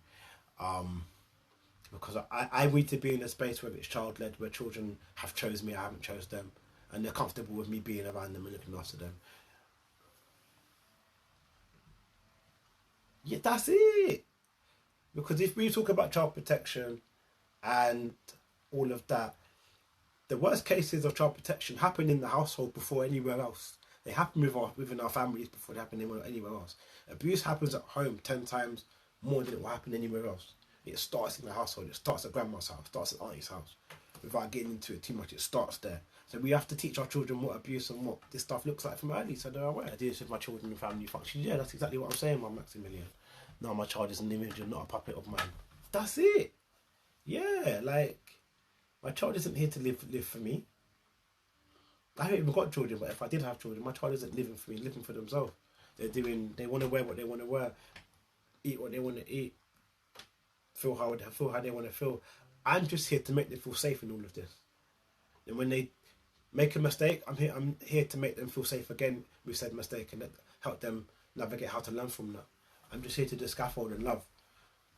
Because I need to be in a space where it's child-led, where children have chose me, I haven't chose them, and they're comfortable with me being around them and looking after them. Yeah, that's it. Because if we talk about child protection and all of that, the worst cases of child protection happen in the household before anywhere else. They happen within our families before they happen anywhere else. Abuse happens at home 10 times more than it will happen anywhere else. It starts in the household. It starts at grandma's house. It starts at auntie's house. Without getting into it too much, it starts there. So we have to teach our children what abuse and what this stuff looks like from early, so they're aware. I do this with my children and family functions. Yeah, that's exactly what I'm saying, my Maximilian. No, my child is an image and not a puppet of mine. That's it. Yeah, like my child isn't here to live for me. I haven't even got children, but if I did have children, my child isn't living for me, living for themselves. They want to wear what they want to wear, eat what they want to eat, feel how they want to feel. I'm just here to make them feel safe in all of this. And when they make a mistake, I'm here to make them feel safe again with said mistake and help them navigate how to learn from that. I'm just here to do scaffold and love,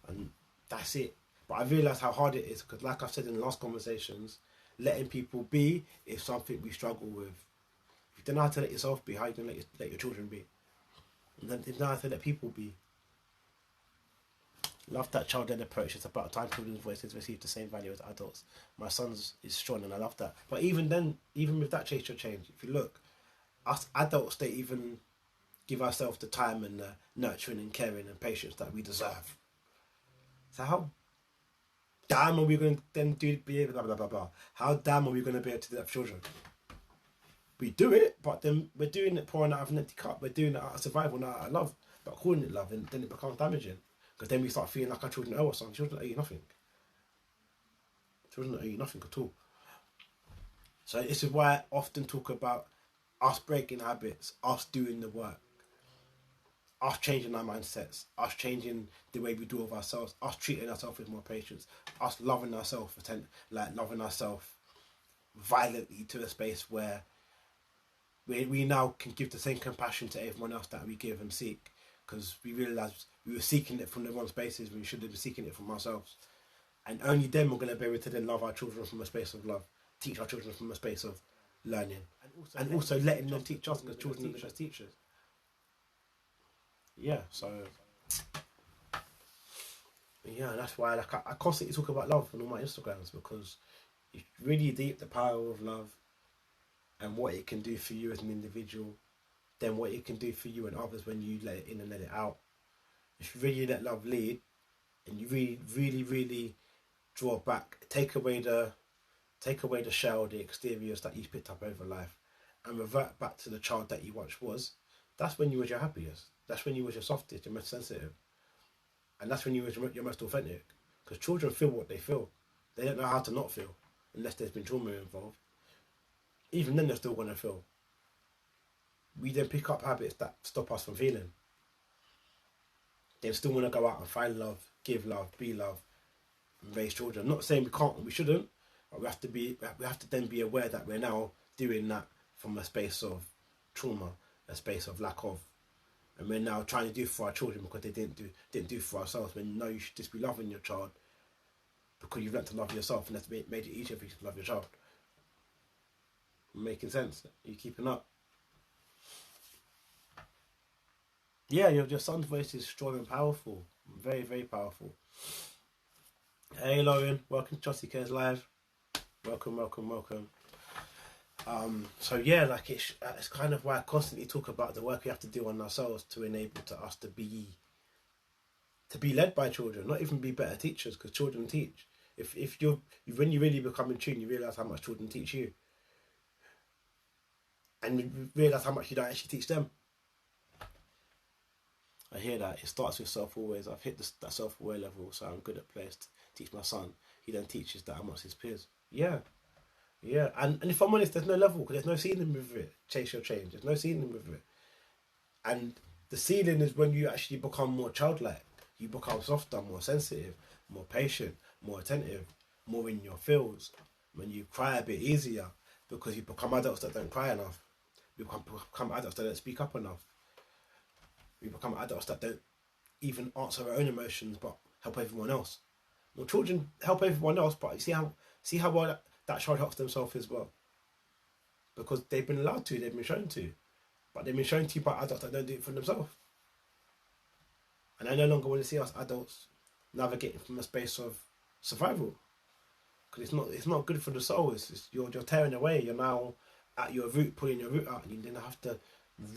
and that's it. But I realise how hard it is because, like I've said in the last conversations, letting people be is something we struggle with. If you don't know how to let yourself be, how are you going to let your children be? And then if you know how to let people be. Love that child-led approach. It's about time children's voices receive the same value as adults. My son's is strong and I love that. But even then, even with that change, if you look, us adults don't even give ourselves the time and the nurturing and caring and patience that we deserve. So how damn are we going to then be able blah blah blah blah? How damn are we going to be able to do that for children? We do it, but then we're doing it pouring out of an empty cup. We're doing it out of survival, not out of love. But calling it love, and then it becomes damaging. Because then we start feeling like our children owe us something. Children owe you nothing. Children owe you nothing at all. So this is why I often talk about us breaking habits, us doing the work, us changing our mindsets, us changing the way we do with ourselves, us treating ourselves with more patience, us loving ourselves, loving ourselves violently to a space where we now can give the same compassion to everyone else that we give and seek, because we realised we were seeking it from the wrong spaces when we should have been seeking it from ourselves. And only then we're going to be able to then love our children from a space of love, teach our children from a space of learning, and also letting them teach us, because children are just teachers. Yeah, so yeah, that's why I constantly talk about love on all my Instagrams, because it's really deep, the power of love and what it can do for you as an individual, then what it can do for you and others when you let it in and let it out. If you really let love lead and you really draw back, take away the shell, the exteriors that you've picked up over life, and revert back to the child that you once was, that's when you was your happiest. That's when you was your softest, your most sensitive. And that's when you was your most authentic. Because children feel what they feel. They don't know how to not feel unless there's been trauma involved. Even then they're still going to feel. We then pick up habits that stop us from feeling. they still want to go out and find love, give love, be love, and raise children. I'm not saying we can't and we shouldn't, but we have to then be aware that we're now doing that from a space of trauma, a space of lack of, and we're now trying to do for our children because they didn't do for ourselves. When no, you should just be loving your child because you've learned to love yourself, and that's made it easier for you to love your child. Making sense? Are you keeping up? Yeah, your son's voice is strong and powerful. Very, very powerful. Hey Lauren, welcome to Childcare's Live. Welcome. So yeah, like it's kind of why I constantly talk about the work we have to do on ourselves to enable us to be led by children, not even be better teachers, because children teach. If when you really become in tune, you realise how much children teach you, and you realise how much you don't actually teach them. I hear that. It starts with self-awareness. I've hit that self-aware level, so I'm good at place to teach my son. He then teaches that amongst his peers. Yeah. And if I'm honest, there's no level, because there's no ceiling with it. Chase your change. There's no ceiling with it. And the ceiling is when you actually become more childlike. You become softer, more sensitive, more patient, more attentive, more in your feels. When you cry a bit easier, because you become adults that don't cry enough. You become adults that don't speak up enough. We become adults that don't even answer our own emotions but help everyone else. Well, children help everyone else, but see how well that child helps themselves as well. Because they've been allowed to, they've been shown to. But they've been shown to by adults that don't do it for themselves. And I no longer want to see us adults navigating from a space of survival. Because it's not good for the soul. You're tearing away. You're now at your root, pulling your root out, and you then have to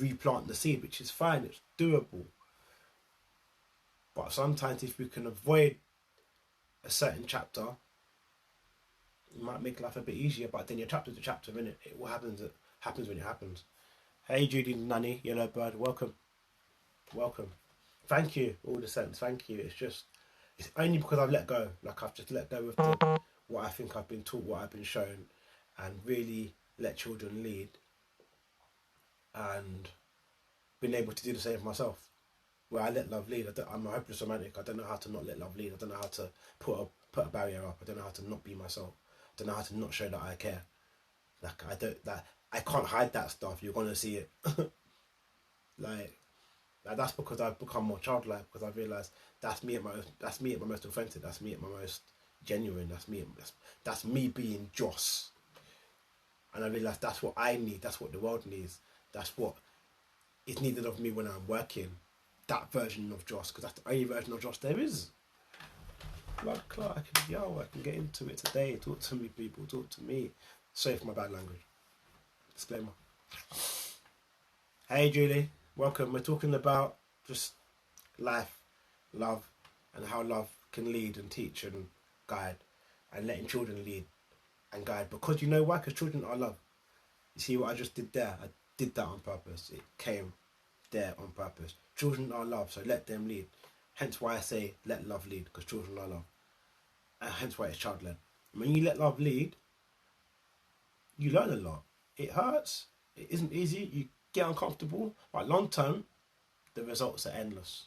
replant the seed, which is fine, it's doable. But sometimes if we can avoid a certain chapter, it might make life a bit easier, but then your chapter's a chapter, innit? What happens when it happens. Hey Judy Nanny, Yellow Bird, welcome. Thank you, all the sense, thank you. It's only because I've let go. Like I've just let go of what I think I've been taught, what I've been shown, and really let children lead. And been able to do the same for myself, where I let love lead. I'm a hopeless romantic. I don't know how to not let love lead. I don't know how to put a barrier up. I don't know how to not be myself. I don't know how to not show that I care. Like I can't hide that stuff. You're gonna see it. like that's because I've become more childlike. Because I realised that's me at my most authentic. That's me at my most genuine. That's me being Joss. And I realised that's what I need. That's what the world needs. That's what is needed of me when I'm working. That version of Joss, because that's the only version of Joss there is. Blood Clark, I can get into it today. Talk to me, people. Talk to me. Sorry for my bad language. Disclaimer. Hey, Julie. Welcome. We're talking about just life, love, and how love can lead and teach and guide, and letting children lead and guide. Because you know why? Because children are love. You see what I just did there? I did that on purpose. It came there on purpose. Children are love, so let them lead. Hence why I say let love lead, because children are love. And hence why it's child-led. When you let love lead, you learn a lot. It hurts. It isn't easy. You get uncomfortable. But long term, the results are endless.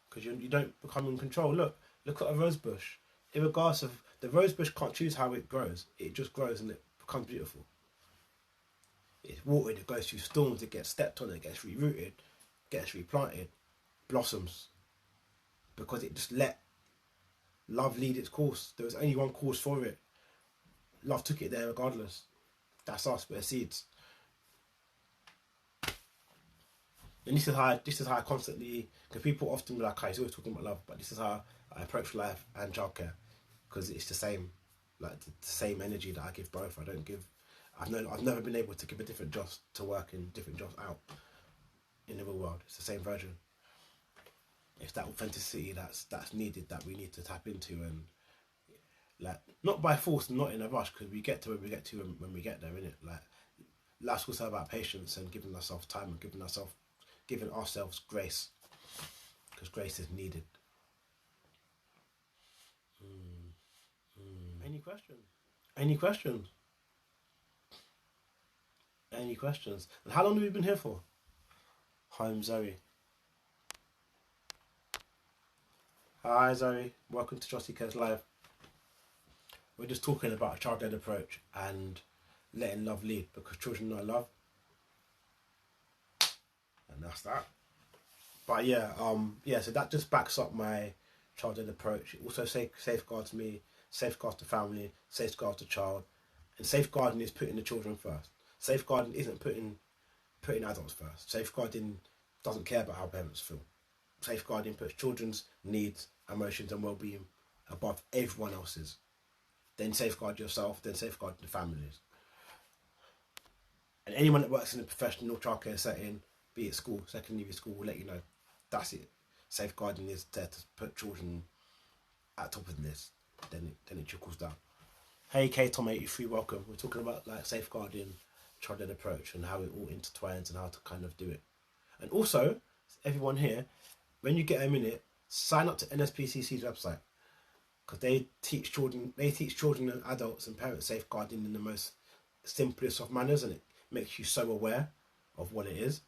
Because you don't become in control. Look at a rose bush. Regardless of, the rose bush can't choose how it grows. It just grows and it becomes beautiful. It's watered, it goes through storms, it gets stepped on, it gets rerooted, gets replanted, blossoms. Because it just let love lead its course. There was only one course for it. Love took it there regardless. That's us, we're seeds. And this is how I constantly, because people often be like, he's always talking about love, but this is how I approach life and childcare. Because it's the same, like the same energy that I give both. I've never been able to give a different Joss to work and different Joss out in the real world. It's the same version. It's that authenticity that's needed, that we need to tap into, and like not by force, not in a rush, because we get to where we get to when we get there, innit? Like life's also about patience and giving ourselves time and giving ourselves grace, because grace is needed. Any questions? Any questions? And how long have we been here for? Home Zoe. Hi Zoe, welcome to Childcare's Live. We're just talking about a child-led approach and letting love lead, because children know love, and that's that. But so that just backs up my child-led approach. It also safeguards me, safeguards the family, safeguards the child, and safeguarding is putting the children first. Safeguarding isn't putting adults first. Safeguarding doesn't care about how parents feel. Safeguarding puts children's needs, emotions, and well-being above everyone else's. Then safeguard yourself, then safeguard the families. And anyone that works in a professional childcare setting, be it school, secondary school, will let you know that's it. Safeguarding is there to put children at top of the list. Then it trickles down. Hey K Tom 83, welcome. We're talking about like safeguarding, child-led approach, and how it all intertwines and how to kind of do it. And also, everyone here, when you get a minute, sign up to NSPCC's website, because they teach children and adults and parents safeguarding in the most simplest of manners, and it makes you so aware of what it is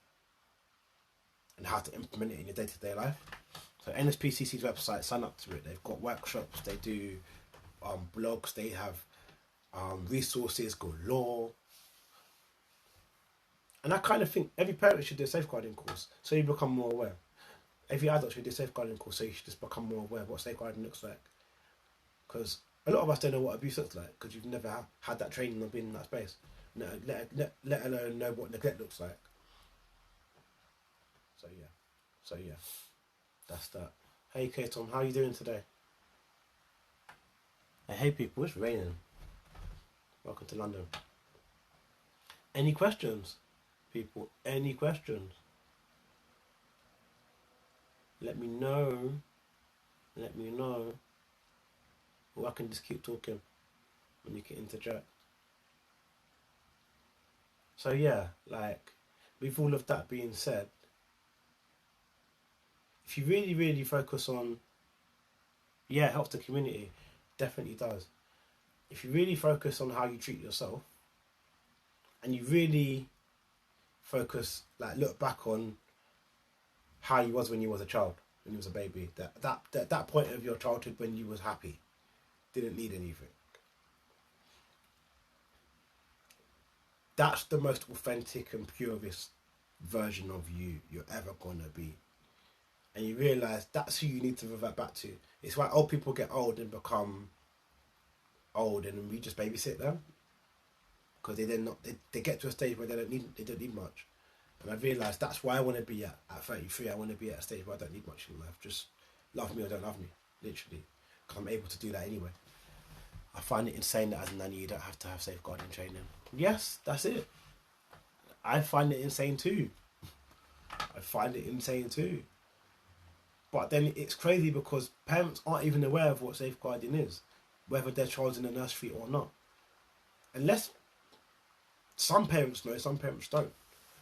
and how to implement it in your day-to-day life. So NSPCC's website, sign up to it. They've got workshops, they do blogs, they have resources, galore. And I kind of think every parent should do a safeguarding course so you become more aware. Every adult should do a safeguarding course so you should just become more aware of what safeguarding looks like. Because a lot of us don't know what abuse looks like, because you've never had that training or been in that space. No, let alone know what neglect looks like. So yeah, that's that. Hey K Tom, how are you doing today? Hey people, it's raining. Welcome to London. Any questions, people? Any questions? Let me know. Or I can just keep talking when you can interject. So yeah, like, with all of that being said, if you really, really focus on, helps the community, definitely does. If you really focus on how you treat yourself, and you really focus, like, look back on how you was when you was a child, when you was a baby, that point of your childhood when you was happy, didn't need anything. That's the most authentic and purest version of you you're ever gonna be. And you realise that's who you need to revert back to. It's why old people get old and become old, and we just babysit them, because they get to a stage where they don't need much. And I realised that's why I want to be at 33. I want to be at a stage where I don't need much in life. Just love me or don't love me, literally, because I'm able to do that anyway. I find it insane that as a nanny you don't have to have safeguarding training. Yes, that's it. I find it insane too. But then it's crazy because parents aren't even aware of what safeguarding is, whether their child's in a nursery or not. Unless some parents know, some parents don't.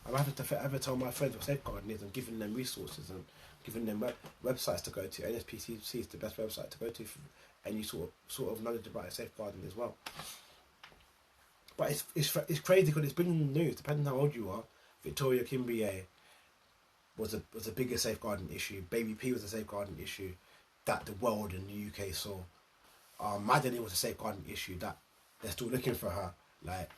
I'm having to forever tell my friends what safeguarding is and giving them resources and giving them websites to go to. NSPCC is the best website to go to for any sort of knowledge about safeguarding as well. But it's crazy because it's been in the news. Depending on how old you are, Victoria Kimberley was a bigger safeguarding issue. Baby P was a safeguarding issue that the world in the UK saw. Madeline was a safeguarding issue that they're still looking for her. Like,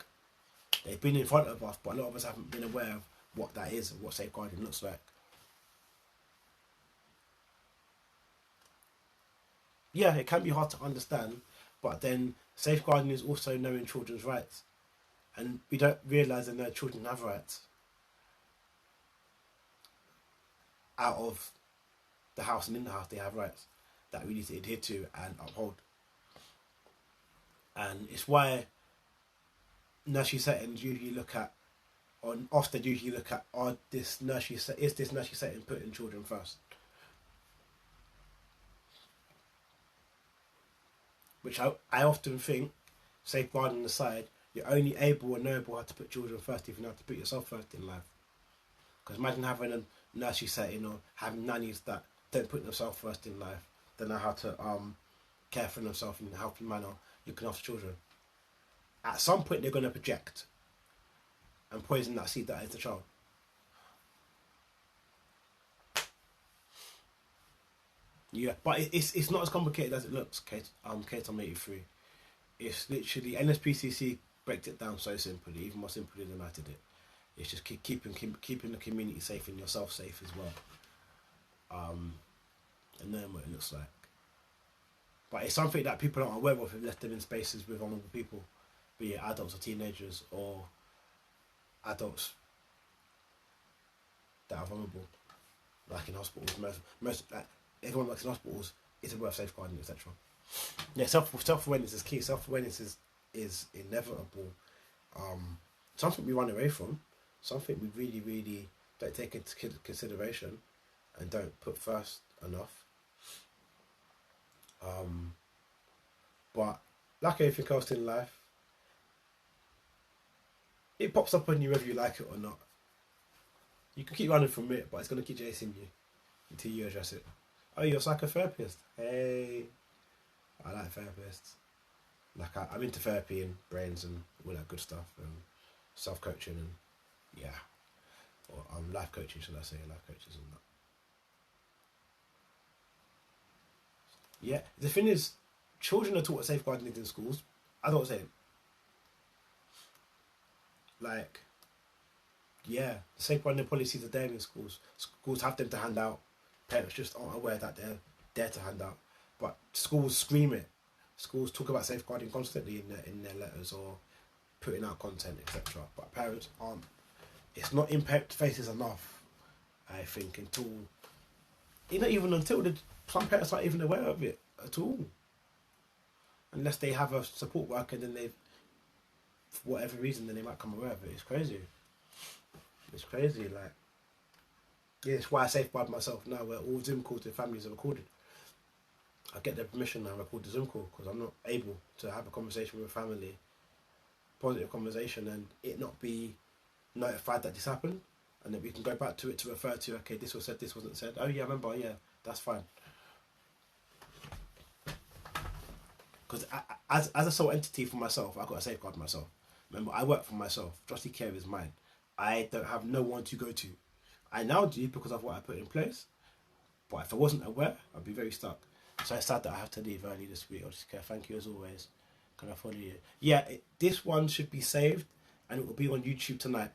they've been in front of us, but a lot of us haven't been aware of what that is and what safeguarding looks like. Yeah, it can be hard to understand, but then safeguarding is also knowing children's rights. And we don't realise that no children have rights out of the house and in the house. They have rights that we need to adhere to and uphold. And it's why nursery settings usually look at, or often usually look at, is this nursery setting putting children first? Which I often think, safeguarding aside, you're only able and knowable how to put children first if you know how to put yourself first in life. Because imagine having a nursery setting or having nannies that don't put themselves first in life, don't know how to care for themselves in a healthy manner, looking after children. At some point, they're going to project and poison that seed that is the child. Yeah, but it's not as complicated as it looks. Kate, Tom 83. It's literally NSPCC breaks it down so simply, even more simply than I did it. It's just keeping the community safe and yourself safe as well. And knowing what it looks like. But it's something that people aren't aware of if you've left them in spaces with vulnerable people, be it adults or teenagers or adults that are vulnerable, like in hospitals. Most like everyone works in hospitals. It's about safeguarding, etc. Yeah, self awareness is key. Self awareness is inevitable. Something we run away from, something we really don't take into consideration, and don't put first enough. But like everything else in life, it pops up on you whether you like it or not. You can keep running from it, but it's gonna keep chasing you until you address it. Oh, you're a psychotherapist. Hey, I like therapists. Like I'm into therapy and brains and all that good stuff and self coaching and yeah, or life coaching, should I say, life coaches and that. Yeah, the thing is, children are taught safeguarding in schools. Adults ain't. Like, yeah, safeguarding policies are there in schools. Schools have them to hand out. Parents just aren't aware that they're there to hand out. But schools scream it. Schools talk about safeguarding constantly in their letters or putting out content, etc. But parents aren't. It's not in faces enough, I think, until some parents aren't even aware of it at all. Unless they have a support worker, then they, for whatever reason, then they might come aware of it. It's crazy. It's crazy. Like, yeah, it's why I safeguard myself now. Where all Zoom calls with families are recorded. I get their permission and record the Zoom call because I'm not able to have a conversation with a family, positive conversation, and it not be notified that this happened, and then we can go back to it to refer to. Okay, this was said, this wasn't said. Oh yeah, I remember. Yeah, that's fine. Because as a sole entity for myself, I've got to safeguard myself. Remember, I work for myself. Childcare is mine. I don't have no one to go to. I now do because of what I put in place. But if I wasn't aware, I'd be very stuck. So it's sad that I have to leave early this week. Childcare, thank you as always. Can I follow you? Yeah, this one should be saved and it will be on YouTube tonight.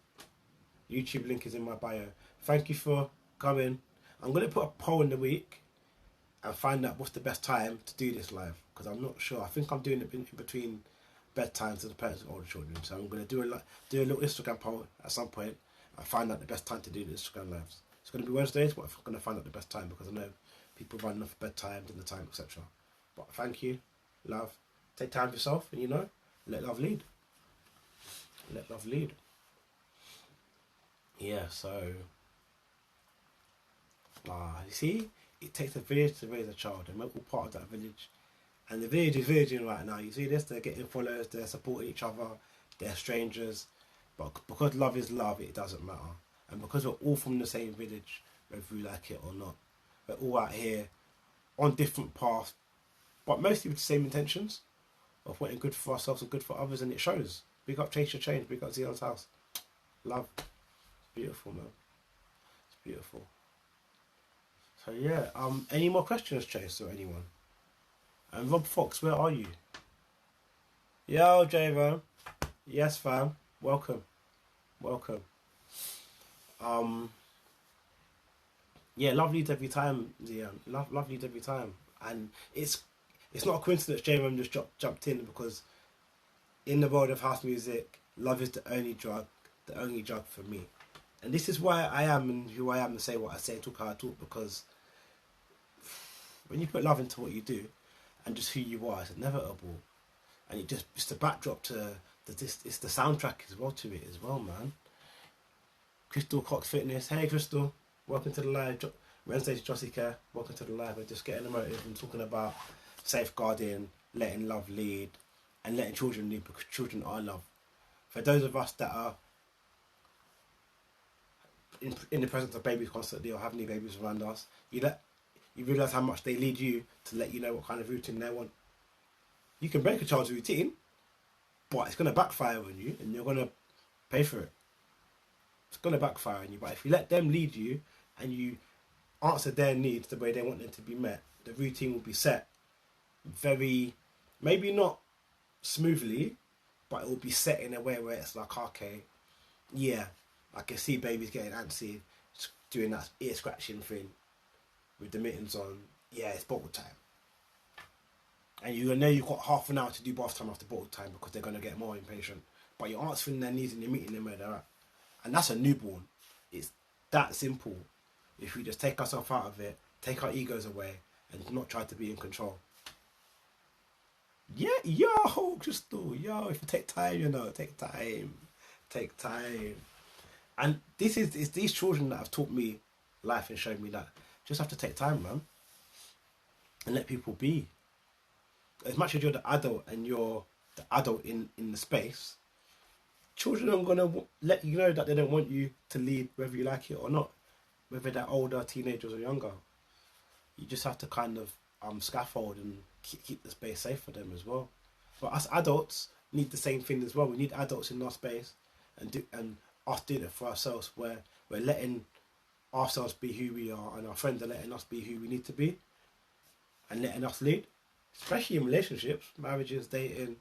YouTube link is in my bio. Thank you for coming. I'm going to put a poll in the week and find out what's the best time to do this live because I'm not sure. I think I'm doing it in between bedtimes to the parents of older children. So I'm going to do a little Instagram poll at some point and find out the best time to do the Instagram lives. It's going to be Wednesdays, but I'm going to find out the best time because I know people run off bedtime, dinner time, etc. But thank you, love. Take time for yourself and let love lead. Let love lead. Yeah, so you see, it takes a village to raise a child, and we're all part of that village. And the village is villaging right now. You see this, they're getting followers, they're supporting each other, they're strangers. But because love is love, it doesn't matter. And because we're all from the same village, whether we like it or not, we're all out here on different paths, but mostly with the same intentions of wanting good for ourselves and good for others, and it shows. Big up Chase Your Change, big up Zion's House. Love. It's beautiful, man. It's beautiful. So yeah, any more questions, Chase, or anyone? And Rob Fox, where are you? Yo, J-Ro. Yes, fam. Welcome. Yeah, love leads every time, Zion. Love leads every time. And it's not a coincidence J-Ro just jumped in because in the world of house music, love is the only drug for me. And this is why I am and who I am to say what I say, talk how I talk, because when you put love into what you do and just who you are, it's inevitable. And it's the backdrop to it's the soundtrack as well to it as well, man. Crystal Cox Fitness, hey Crystal, welcome to the live. Wednesday's Childcare, welcome to the live. We're just getting emotive and talking about safeguarding, letting love lead, and letting children lead because children are love. For those of us that are in the presence of babies constantly or have new babies around us, you realise how much they lead you to let you know what kind of routine they want. You can break a child's routine, but it's going to backfire on you and you're going to pay for it. It's going to backfire on you. But if you let them lead you and you answer their needs the way they want them to be met, the routine will be set very, maybe not smoothly, but it will be set in a way where it's like, okay, yeah, I can see babies getting antsy, doing that ear scratching thing with the mittens on. Yeah, it's bottle time. And you know you've got half an hour to do bath time after bottle time because they're going to get more impatient. But you're answering their needs and you're meeting them where they're at. And that's a newborn. It's that simple. If we just take ourselves out of it, take our egos away, and not try to be in control. Yeah, yo, Crystal, yo, if you take time, take time. Take time. And it's these children that have taught me life and showed me that just have to take time, man. And let people be. As much as you're the adult and you're the adult in the space, children are going to let you know that they don't want you to lead whether you like it or not. Whether they're older, teenagers or younger. You just have to kind of scaffold and keep the space safe for them as well. But us adults need the same thing as well. We need adults in our space and us doing it for ourselves, where we're letting ourselves be who we are and our friends are letting us be who we need to be and letting us lead. Especially in relationships, marriages, dating,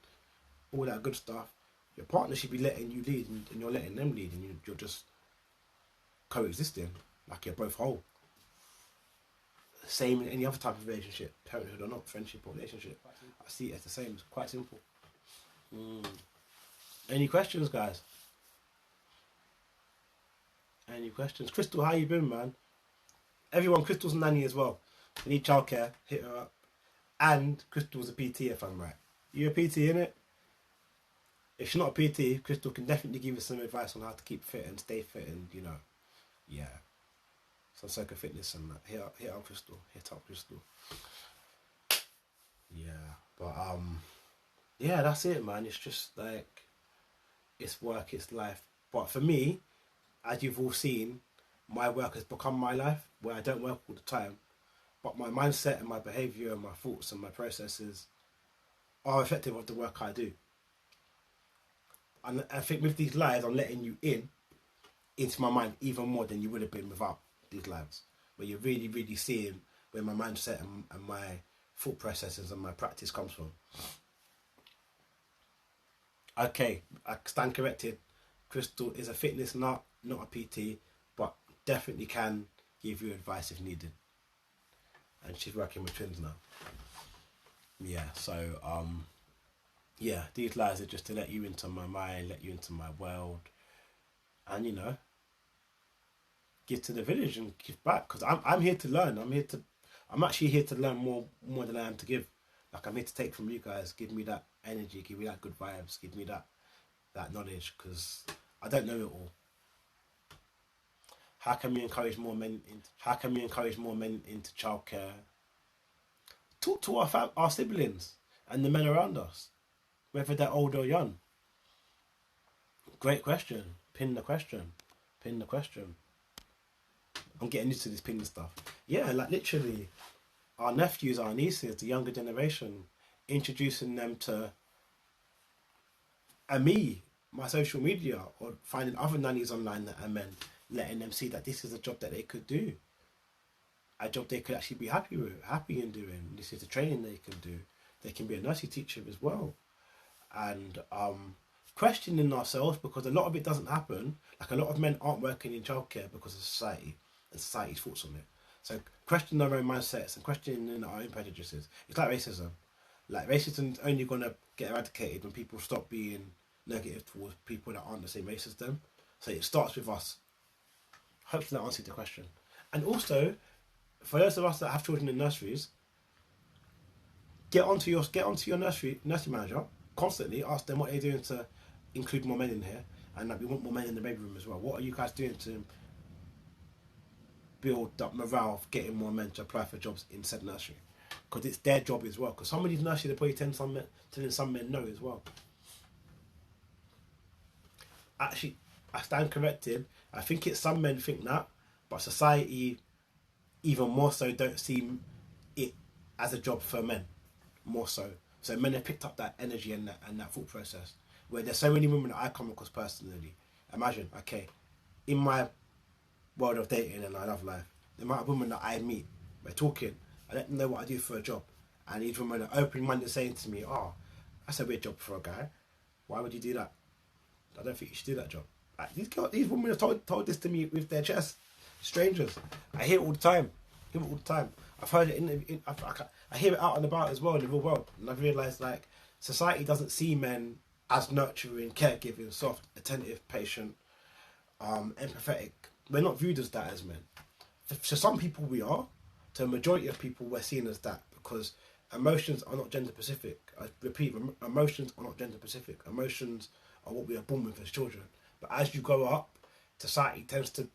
all that good stuff. Your partner should be letting you lead and you're letting them lead and you're just coexisting like you're both whole. Same in any other type of relationship, parenthood or not, friendship or relationship. I see it as the same. It's quite simple. Any questions, guys? Any questions? Crystal, how you been, man? Everyone, Crystal's a nanny as well. You need childcare, hit her up. And Crystal's a PT, if I'm right. You a PT, innit? If she's not a PT, Crystal can definitely give you some advice on how to keep fit and stay fit and, yeah. Some circle fitness and that. Hit up Crystal. Hit up Crystal. Yeah. But yeah, that's it, man. It's just like it's work, it's life. But for me, as you've all seen, my work has become my life, where I don't work all the time. But my mindset and my behaviour and my thoughts and my processes are reflective of the work I do. And I think with these lives, I'm letting you into my mind even more than you would have been without these lives. Where you're really, really seeing where my mindset and my thought processes and my practice comes from. Okay, I stand corrected. Crystal is a fitness nut, not a PT, but definitely can give you advice if needed. And she's working with twins now. Yeah, so yeah, these lies are just to let you into my mind, let you into my world, and give to the village and give back, because I'm here to learn. I'm actually here to learn more than I am to give. Like, I'm here to take from you guys. Give me that energy, give me that good vibes, give me that knowledge, because I don't know it all. How can we encourage more men into childcare? Talk to our siblings and the men around us, whether they're old or young. Great question. Pin the question. I'm getting used to this pinning stuff. Yeah, like literally, our nephews, our nieces, the younger generation, introducing them to me, my social media, or finding other nannies online that are men, letting them see that this is a job that they could do. A job they could actually be happy in doing. This is the training they can do. They can be a nursery teacher as well. And questioning ourselves, because a lot of it doesn't happen. Like, a lot of men aren't working in childcare because of society and society's thoughts on it. So questioning our own mindsets and questioning our own prejudices. It's like racism. Like, racism's only going to get eradicated when people stop being negative towards people that aren't the same race as them. So it starts with us. Hopefully that answered the question. And also, for those of us that have children in nurseries, get onto your nursery manager constantly. Ask them what they're doing to include more men in here, and that we want more men in the baby room as well. What are you guys doing to build up morale of getting more men to apply for jobs in said nursery? Because it's their job as well. Because some of these nurseries are probably telling some men no as well. Actually, I stand corrected. I think it's some men think that, but society even more so don't see it as a job for men. More so. So men have picked up that energy and that thought process. Where there's so many women that I come across personally. Imagine, okay, in my world of dating and I love life, the amount of women that I meet, we're talking, I let them know what I do for a job. And these women are open-minded saying to me, oh, that's a weird job for a guy. Why would you do that? I don't think you should do that job. Like, these women have told this to me with their chest. Strangers. I hear it all the time. I've heard it I hear it out and about as well in the real world. And I've realised, like, society doesn't see men as nurturing, caregiving, soft, attentive, patient, empathetic. We're not viewed as that as men. For some people we are. To a majority of people we're seen as that, because emotions are not gender specific. I repeat, emotions are not gender specific. Emotions are what we are born with as children. But as you grow up, society tends to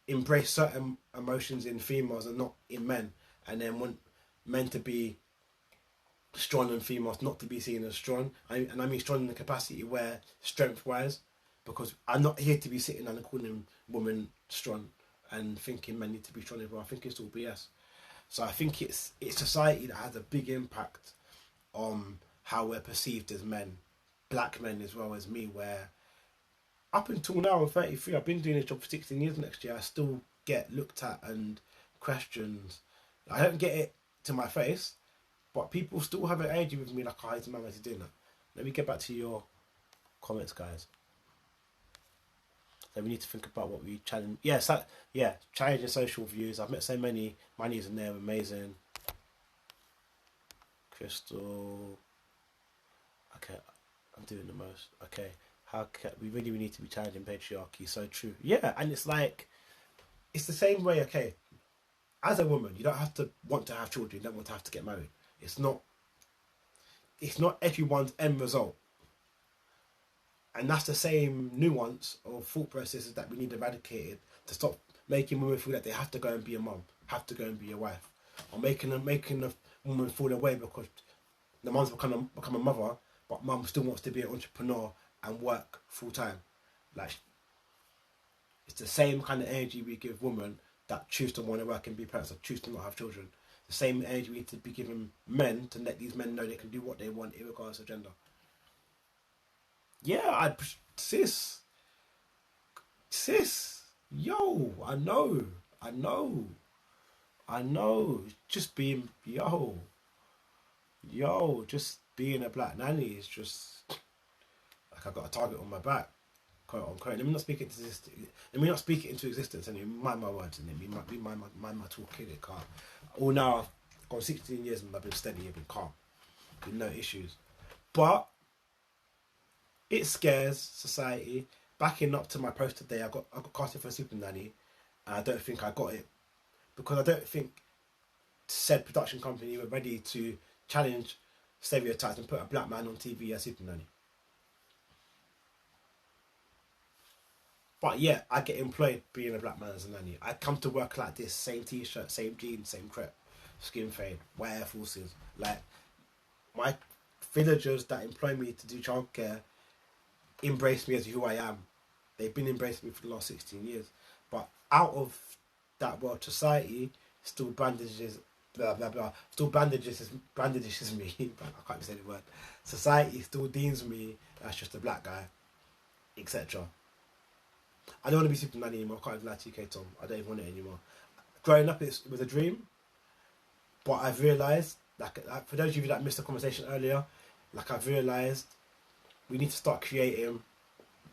embrace certain emotions in females and not in men, and then want men to be strong and females not to be seen as strong. And I mean strong in the capacity where strength wise, because I'm not here to be sitting and calling women strong and thinking men need to be strong as well. I think it's all BS. So I think it's society that has a big impact on how we're perceived as men, black men as well as me, where up until now I'm 33, I've been doing this job for 16 years next year, I still get looked at and questions. I don't get it to my face, but people still have an energy with me like, oh, he's a man, why is he doing that? Let me get back to your comments, guys. So we need to think about what we challenge. Challenging social views. I've met so many. Manny's in there, amazing. Crystal. Okay, I'm doing the most. Okay, we really need to be challenging patriarchy? So true. Yeah, and it's like, it's the same way. Okay, as a woman, you don't have to want to have children. You don't want to have to get married. It's not everyone's end result. And that's the same nuance of thought processes that we need eradicated to stop making women feel that they have to go and be a mum, have to go and be a wife, or making the woman fall away because the mum's become a mother, but mum still wants to be an entrepreneur and work full time. Like, it's the same kind of energy we give women that choose to want to work and be parents, or choose to not have children. The same energy we need to be giving men to let these men know they can do what they want, irregardless of gender. Yeah, sis, yo, I know, just being, just being a black nanny is just, like, I got a target on my back, quote unquote. Let me not speak it into existence, and mind my words, and let me mind my talking, it can't. All now, I've gone 16 years and I've been steady, I've been calm, with no issues. But it scares society. Backing up to my post today, I got casted for a super nanny, and I don't think I got it because I don't think said production company were ready to challenge stereotypes and put a black man on TV as super nanny. But yeah, I get employed being a black man as a nanny. I come to work like this, same t-shirt, same jeans, same crepe, skin fade, white Air Forces. Like, my villagers that employ me to do childcare embrace me as who I am. They've been embracing me for the last 16 years. But out of that world, society still bandages me. But I can't say the word. Society still deems me as just a black guy, etc. I don't want to be super nanny anymore. I can't even lie to you, Tom. I don't even want it anymore. Growing up, it was a dream, but I've realised, like for those of you that missed the conversation earlier, like, I've realised we need to start creating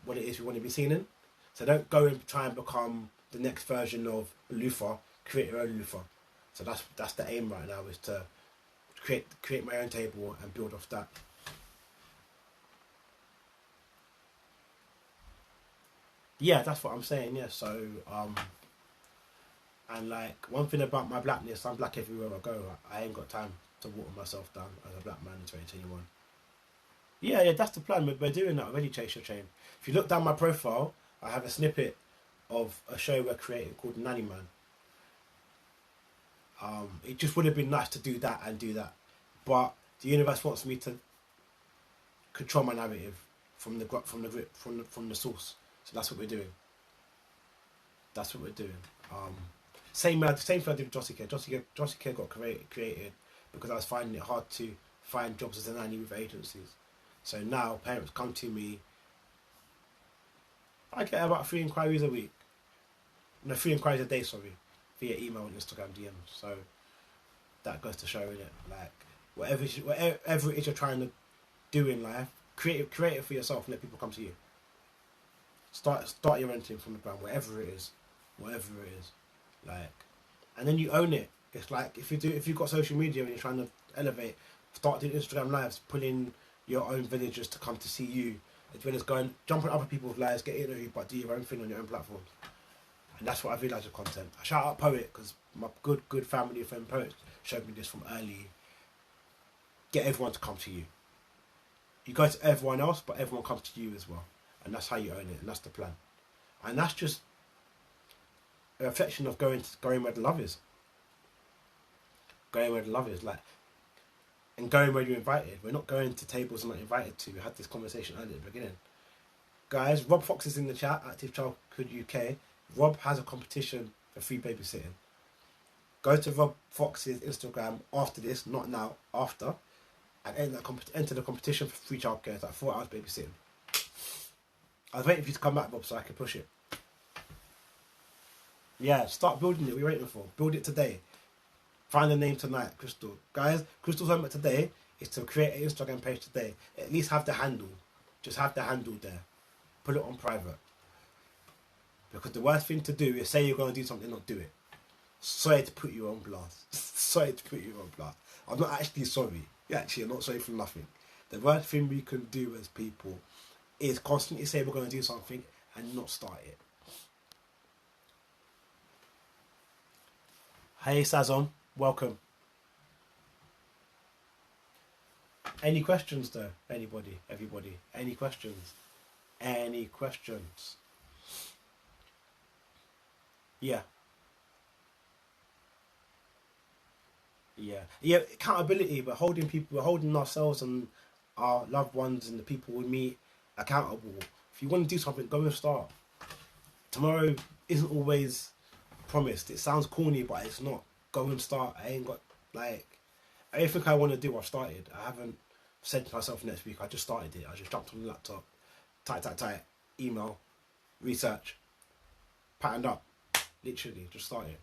what it is we want to be seen in. So don't go and try and become the next version of Luther. Create your own Luther. So that's the aim right now, is to create my own table and build off that. Yeah, that's what I'm saying. Yeah, so and like, one thing about my blackness, I'm black everywhere I go. I ain't got time to water myself down as a black man in 2021. Yeah, that's the plan. We're doing that already, Chase Your Chain. If you look down my profile, I have a snippet of a show we're creating called Nanny Man. It just would have been nice to do that and do that, but the universe wants me to control my narrative from the source. So that's what we're doing. Same thing I did with Childcare. Childcare got created because I was finding it hard to find jobs as a nanny with agencies. So now parents come to me. I get about 3 inquiries a week. No, 3 inquiries a day, sorry. via email and Instagram DM. So that goes to show it. Like whatever it is you're trying to do in life, create it for yourself and let people come to you. Start your own thing from the ground, whatever it is, like, and then you own it. It's like if you've got social media and you're trying to elevate, start doing Instagram lives, pull in your own villagers to come to see you, as well as jump on other people's lives, get interviewed, but do your own thing on your own platforms. And that's what I realised with content. I shout out Poet because my good family friend Poet showed me this from early. Get everyone to come to you. You go to everyone else, but everyone comes to you as well. And that's how you own it, and that's the plan. And that's just a reflection of going where the love is. Going where the love is, like, and going where you're invited. We're not going to tables we're not invited to. We had this conversation earlier at the beginning. Guys, Rob Fox is in the chat, Active Childhood UK. Rob has a competition for free babysitting. Go to Rob Fox's Instagram after this, not now, after, and enter the competition for free childcare. It's like 4 hours babysitting. I was waiting for you to come back, Bob, so I can push it. Yeah, start building it. What are you waiting for? Build it today. Find the name tonight, Crystal. Guys, Crystal's homework today is to create an Instagram page today. At least have the handle. Just have the handle there. Put it on private. Because the worst thing to do is say you're going to do something and not do it. Sorry to put you on blast. Sorry to put you on blast. I'm not actually sorry. Actually, I'm not sorry for nothing. The worst thing we can do as people is constantly say we're going to do something and not start it. Hey Sazon, welcome. Any questions though? Anybody? Everybody? Any questions? Any questions? Yeah. Accountability. We're holding ourselves and our loved ones and the people we meet accountable. If you want to do something, go and start. Tomorrow isn't always promised. It sounds corny, but it's not. Go and start. I ain't got, like, everything I want to do, I've started. I haven't said to myself next week. I just started it. I just jumped on the laptop, type, email, research, patterned up. Literally, just started.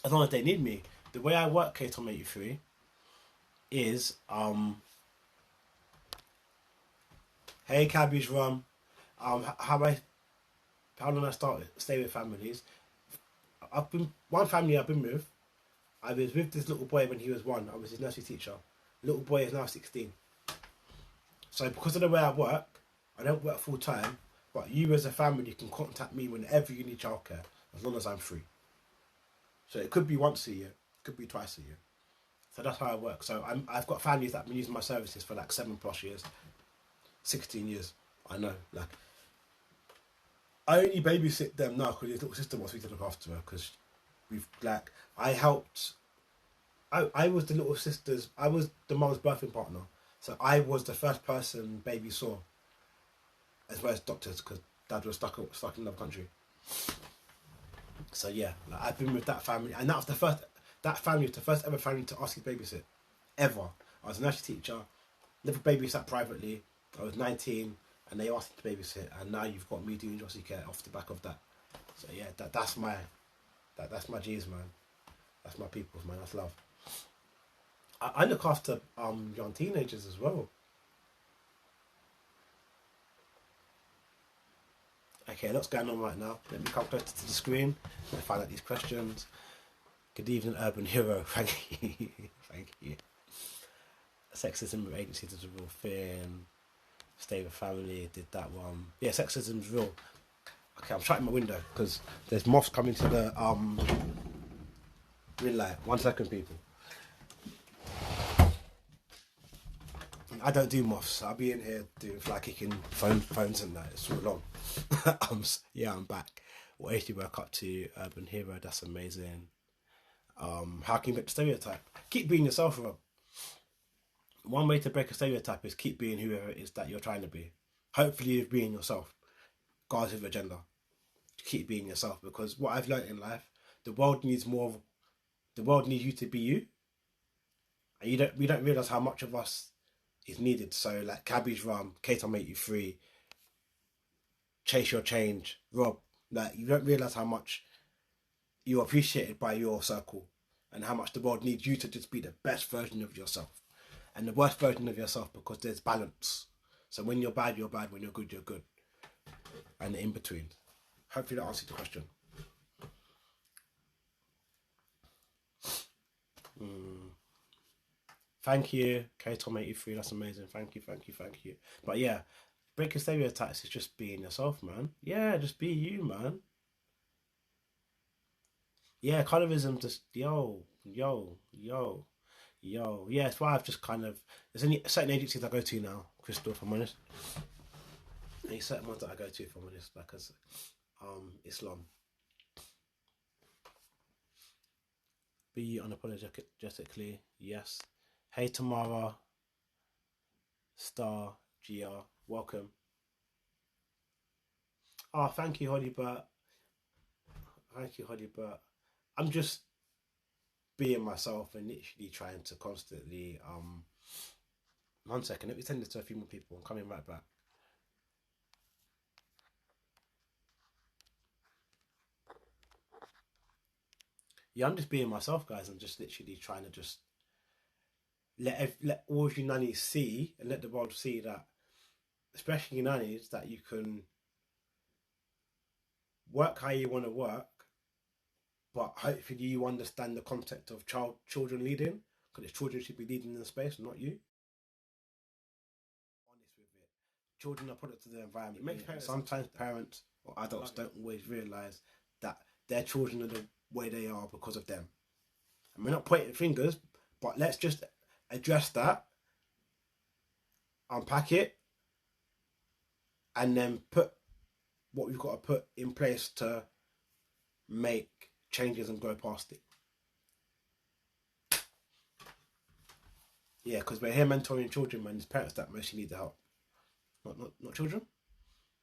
As long as they need me. The way I work K-Tom 83 is, hey Cabbage Rum, how long I started stay with families. One family I've been with. I was with this little boy when he was 1. I was his nursery teacher. Little boy is now 16. So because of the way I work, I don't work full time. But you as a family can contact me whenever you need childcare, as long as I'm free. So it could be once a year, it could be twice a year. So that's how I work. So I've got families that have been using my services for like 7+ years, 16 years. I know, like, I only babysit them now because his little sister wants me to look after her because I was the little sister's, I was the mum's birthing partner. So I was the first person baby saw, as well as doctors, because dad was stuck in another country. So yeah, like, I've been with that family, and that family was the first ever family to ask you to babysit, ever. I was a nursery teacher, never babysat privately. I was 19, and they asked me to babysit, and now you've got me doing Jossie Care off the back of that. So yeah, that's my G's, man. That's my people's, man. That's love. I look after young teenagers as well. Okay, what's going on right now? Let me come closer to the screen and find out these questions. Good evening, Urban Hero. Thank you. Thank you. Sexism with agencies is a real thing. Stay with family, did that one. Yeah, sexism's real. Okay, I'm shutting my window because there's moths coming to the green light. 1 second, people. I don't do moths. I'll be in here doing fly kicking phones and that. It's all long. I'm back. What age do you work up to? Urban Hero, that's amazing. How can you break the stereotype? Keep being yourself, Rob. One way to break a stereotype is keep being whoever it is that you're trying to be. Hopefully you're being yourself, regardless of your gender. Keep being yourself, because what I've learned in life, the world needs you to be you. And we don't realise how much of us is needed. So like Cabbage Rum, K-Tom 83, Chase Your Change, Rob, Like, you don't realise how much you're appreciated by your circle and how much the world needs you to just be the best version of yourself and the worst version of yourself, because there's balance. So when you're bad, you're bad. When you're good, you're good. And the in-between. Hopefully that answers the question. Thank you, K-Tom83. That's amazing. Thank you. But yeah, breaking stereotypes is just being yourself, man. Yeah, just be you, man. Yeah, colorism just yo. Yeah, it's why I've just kind of, there's only certain agencies I go to now, Crystal, if I'm honest. There's certain ones that I go to, if I'm honest, like as Islam. Be you unapologetically, yes. Hey Tamara, Star, GR, welcome. Oh, thank you, Hollybert. Thank you, Hollybert. I'm just being myself and literally trying to constantly 1 second, let me send this to a few more people. I'm coming right back. Yeah, I'm just being myself, guys. I'm just literally trying to just let all of you nannies see and let the world see that, especially nannies, that you can work how you want to work, but hopefully you understand the concept of children leading, because children should be leading in the space, not you. Honest with it. Children are products of their environment. It makes parents, sometimes parents or adults don't always realise that their children are the way they are because of them. And we're not pointing fingers, but let's just address that, unpack it, and then put what we've got to put in place to make changes and go past it. Yeah, because we're here mentoring children, man. It's parents that mostly need the help, not children.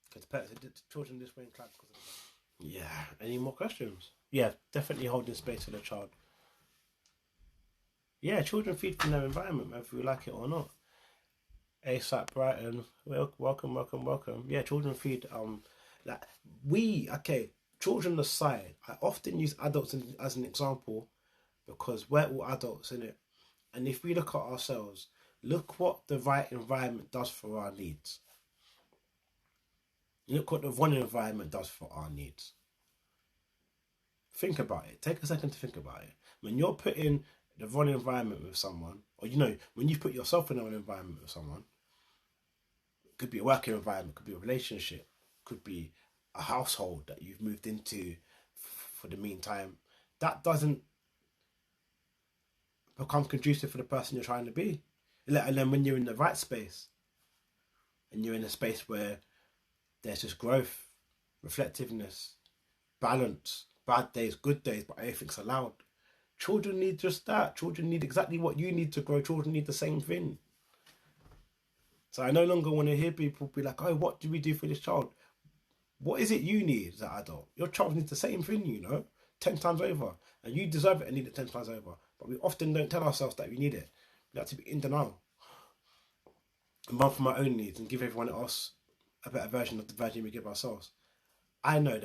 Because parents, children this way inclined because of that. Yeah. Any more questions? Yeah, definitely holding space for the child. Yeah, children feed from their environment, whether we like it or not. ASAP Brighton, welcome. Yeah, children feed. Children aside, I often use adults as an example because we're all adults in it. And if we look at ourselves, look what the right environment does for our needs. Look what the wrong environment does for our needs. Think about it. Take a second to think about it. When you're put in the wrong environment with someone, or when you put yourself in the wrong environment with someone, it could be a working environment, could be a relationship, could be a household that you've moved into for the meantime, that doesn't become conducive for the person you're trying to be. And then when you're in the right space, and you're in a space where there's just growth, reflectiveness, balance, bad days, good days, but everything's allowed. Children need just that. Children need exactly what you need to grow. Children need the same thing. So I no longer want to hear people be like, oh, what do we do for this child? What is it you need as an adult? Your child needs the same thing, 10 times over. And you deserve it and need it 10 times over. But we often don't tell ourselves that we need it. We have to be in denial. And run for my own needs and give everyone else a better version of the version we give ourselves. I know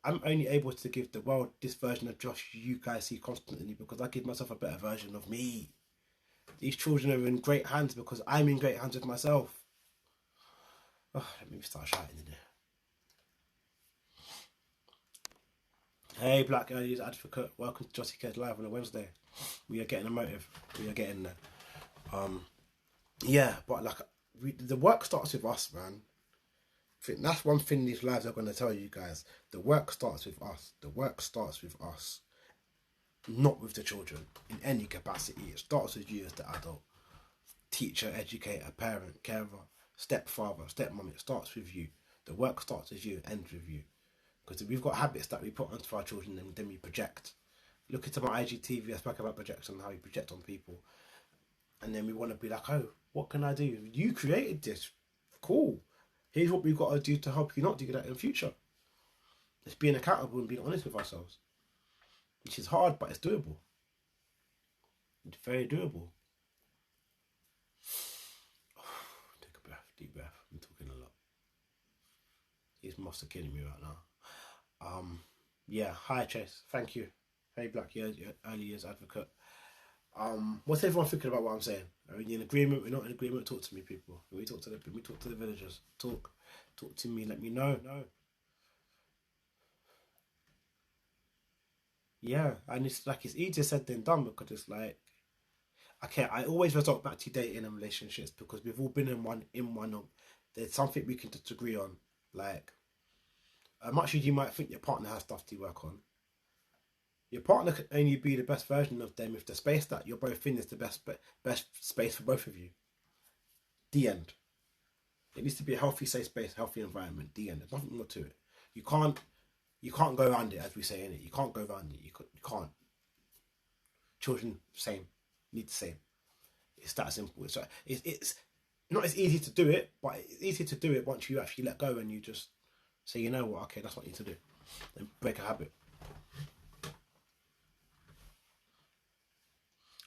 I'm only able to give the world this version of Josh you guys see constantly because I give myself a better version of me. These children are in great hands because I'm in great hands with myself. Oh, let me start shouting in there. Hey, Black Earlies Advocate, welcome to Childcare Live on a Wednesday. We are getting emotive. We are getting there. Yeah, but the work starts with us, man. I think that's one thing these lives are going to tell you guys. The work starts with us. The work starts with us. Not with the children in any capacity. It starts with you as the adult. Teacher, educator, parent, carer, stepfather, stepmom. It starts with you. The work starts with you, ends with you. Because we've got habits that we put onto our children and then we project. Look into my IGTV, I spoke about projection, how we project on people. And then we want to be like, oh, what can I do? You created this. Cool. Here's what we've got to do to help you not do that in the future. It's being accountable and being honest with ourselves. Which is hard, but it's doable. It's very doable. Take a breath, deep breath. I'm talking a lot. These moths are killing me right now. Yeah, hi Chase. Thank you. Hey Black Years, early years advocate. What's everyone thinking about what I'm saying? Are we in agreement? We're not in agreement. Talk to me, people. We talk to the villagers. Talk to me. Let me know. No. Yeah, and it's like it's easier said than done because it's like okay, I always resort back to dating and relationships because we've all been in one of there's something we can disagree on. Like as much as you might think your partner has stuff to work on, your partner can only be the best version of them if the space that you're both in is the best space for both of you. The end. It needs to be a healthy, safe space, healthy environment. The end. There's nothing more to it. You can't go around it as we say in it. You can't go around it. You can't. Children, same. Need the same. It's that simple. It's not as easy to do it, but it's easy to do it once you actually let go and you just say, you know what, okay, that's what I need to do. And break a habit.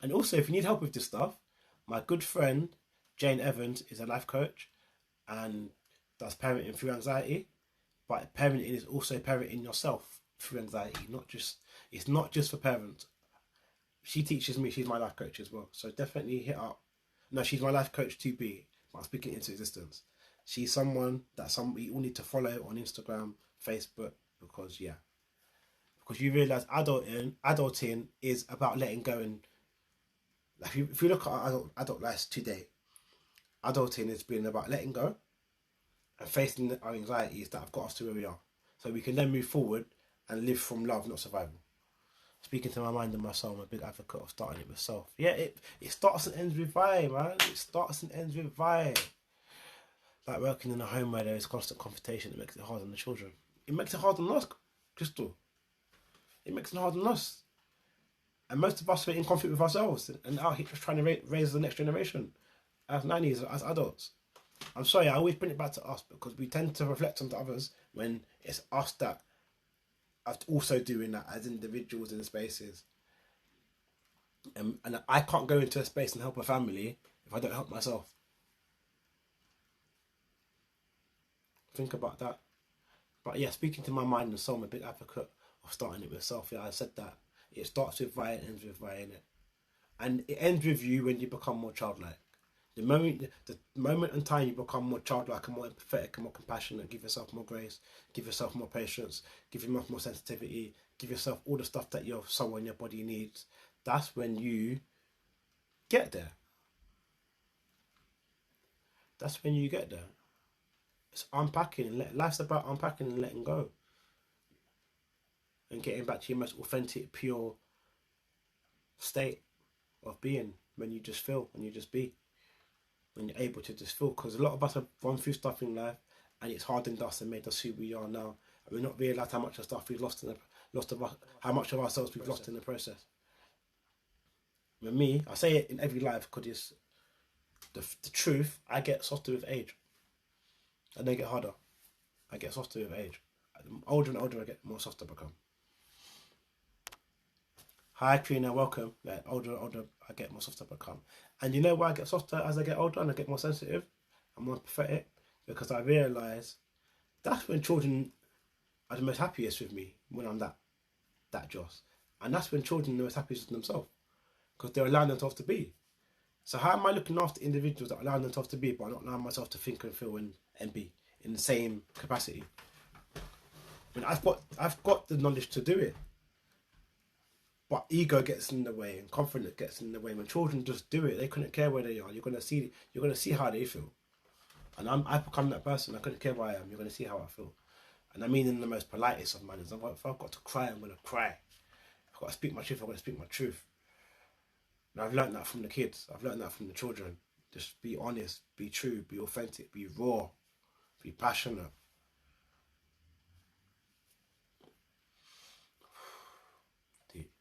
And also, if you need help with this stuff, my good friend Jane Evans is a life coach and does parenting through anxiety. But parenting is also parenting yourself through anxiety. It's not just for parents. She teaches me. She's my life coach as well. So definitely hit up. No, she's my life coach to be. I'm speaking into existence. She's someone that we all need to follow on Instagram, Facebook, because you realize adulting is about letting go. And like if you look at adult life today, adulting has been about letting go and facing our anxieties that have got us to where we are, so we can then move forward and live from love, not survival. Speaking to my mind and my soul, I'm a big advocate of starting it with self. Yeah, it starts and ends with I, man. It starts and ends with I. Like working in a home where there is constant confrontation, it makes it hard on the children. It makes it hard on us, Crystal. It makes it hard on us. And most of us are in conflict with ourselves and out here just trying to raise the next generation as nannies, as adults. I'm sorry, I always bring it back to us because we tend to reflect on others when it's us that are also doing that as individuals in the spaces. And I can't go into a space and help a family if I don't help myself. Think about that. But yeah, speaking to my mind and soul, I'm a big advocate of starting it with self. Yeah, I said that. It starts with I, it ends with I, innit? And it ends with you when you become more childlike. The moment and time you become more childlike and more empathetic and more compassionate, give yourself more grace, give yourself more patience, give yourself more sensitivity, give yourself all the stuff that your soul and your body needs, that's when you get there. That's when you get there. It's unpacking. Life's about unpacking and letting go. And getting back to your most authentic, pure state of being when you just feel, when you just be. When you're able to just feel, because a lot of us have gone through stuff in life and it's hardened us and made us who we are now, and we're not realised how much of stuff we've lost how much of ourselves we've lost in the process. With me, I say it in every life because it's the truth. I get softer with age. I don't get harder. I get softer with age. Older and older, I get more softer I become. Hi, Trina, welcome. Like, older and older, I get more softer I become. And you know why I get softer as I get older and I get more sensitive and more empathetic? Because I realise that's when children are the most happiest with me, when I'm that Joss. And that's when children are the most happiest with themselves, because they're allowing themselves to be. So how am I looking after individuals that are allowing themselves to be, but I'm not allowing myself to think and feel and be in the same capacity? When I've got the knowledge to do it, but ego gets in the way and confidence gets in the way. When children just do it, they couldn't care where they are. You're gonna see how they feel. And I've become that person. I couldn't care where I am. You're gonna see how I feel. And I mean in the most politest of manners. If I've got to cry, I'm gonna cry. If I've got to speak my truth, I'm gonna speak my truth. And I've learned that from the kids. I've learned that from the children. Just be honest, be true, be authentic, be raw, be passionate. Deep.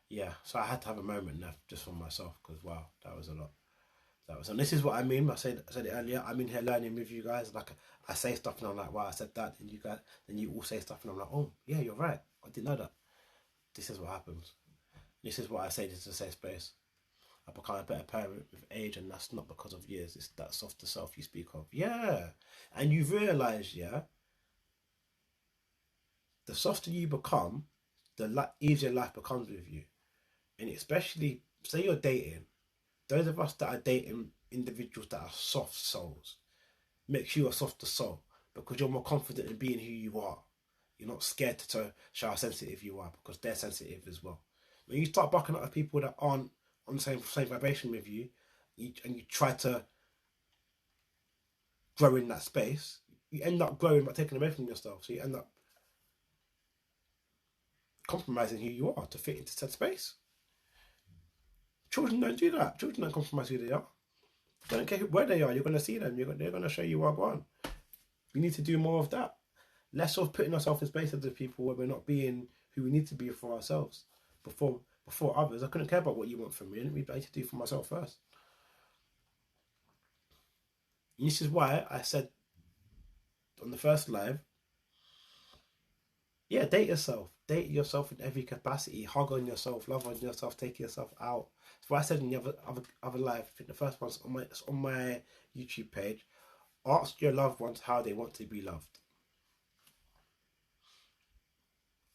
Yeah, so I had to have a moment now just for myself because wow, that was a lot. And this is what I mean. I said it earlier. I'm in here learning with you guys. Like I say stuff and I'm like, wow, I said that, and you all say stuff and I'm like, oh yeah, you're right. I didn't know that. This is what happens. This is what I say. This is a safe space. I become a better parent with age, and that's not because of years. It's that softer self you speak of. Yeah, and you realise, yeah, the softer you become, the easier life becomes with you. And especially, say you're dating, those of us that are dating individuals that are soft souls, makes you a softer soul because you're more confident in being who you are. You're not scared to show how sensitive you are because they're sensitive as well. When you start bucking up with people that aren't on the same vibration with you, and you try to grow in that space, you end up growing but taking away from yourself. So you end up compromising who you are to fit into said space. Children don't do that. Children don't compromise who they are. They don't care where they are. You're going to see them. They're going to show you what I want. We need to do more of that. Less of putting ourselves in spaces with people where we're not being who we need to be for ourselves before others. I couldn't care about what you want from me. I need to do for myself first. And this is why I said on the first live, yeah, date yourself. Date yourself in every capacity. Hug on yourself. Love on yourself. Take yourself out. That's what I said in the other live. I think the first one's on my YouTube page. Ask your loved ones how they want to be loved.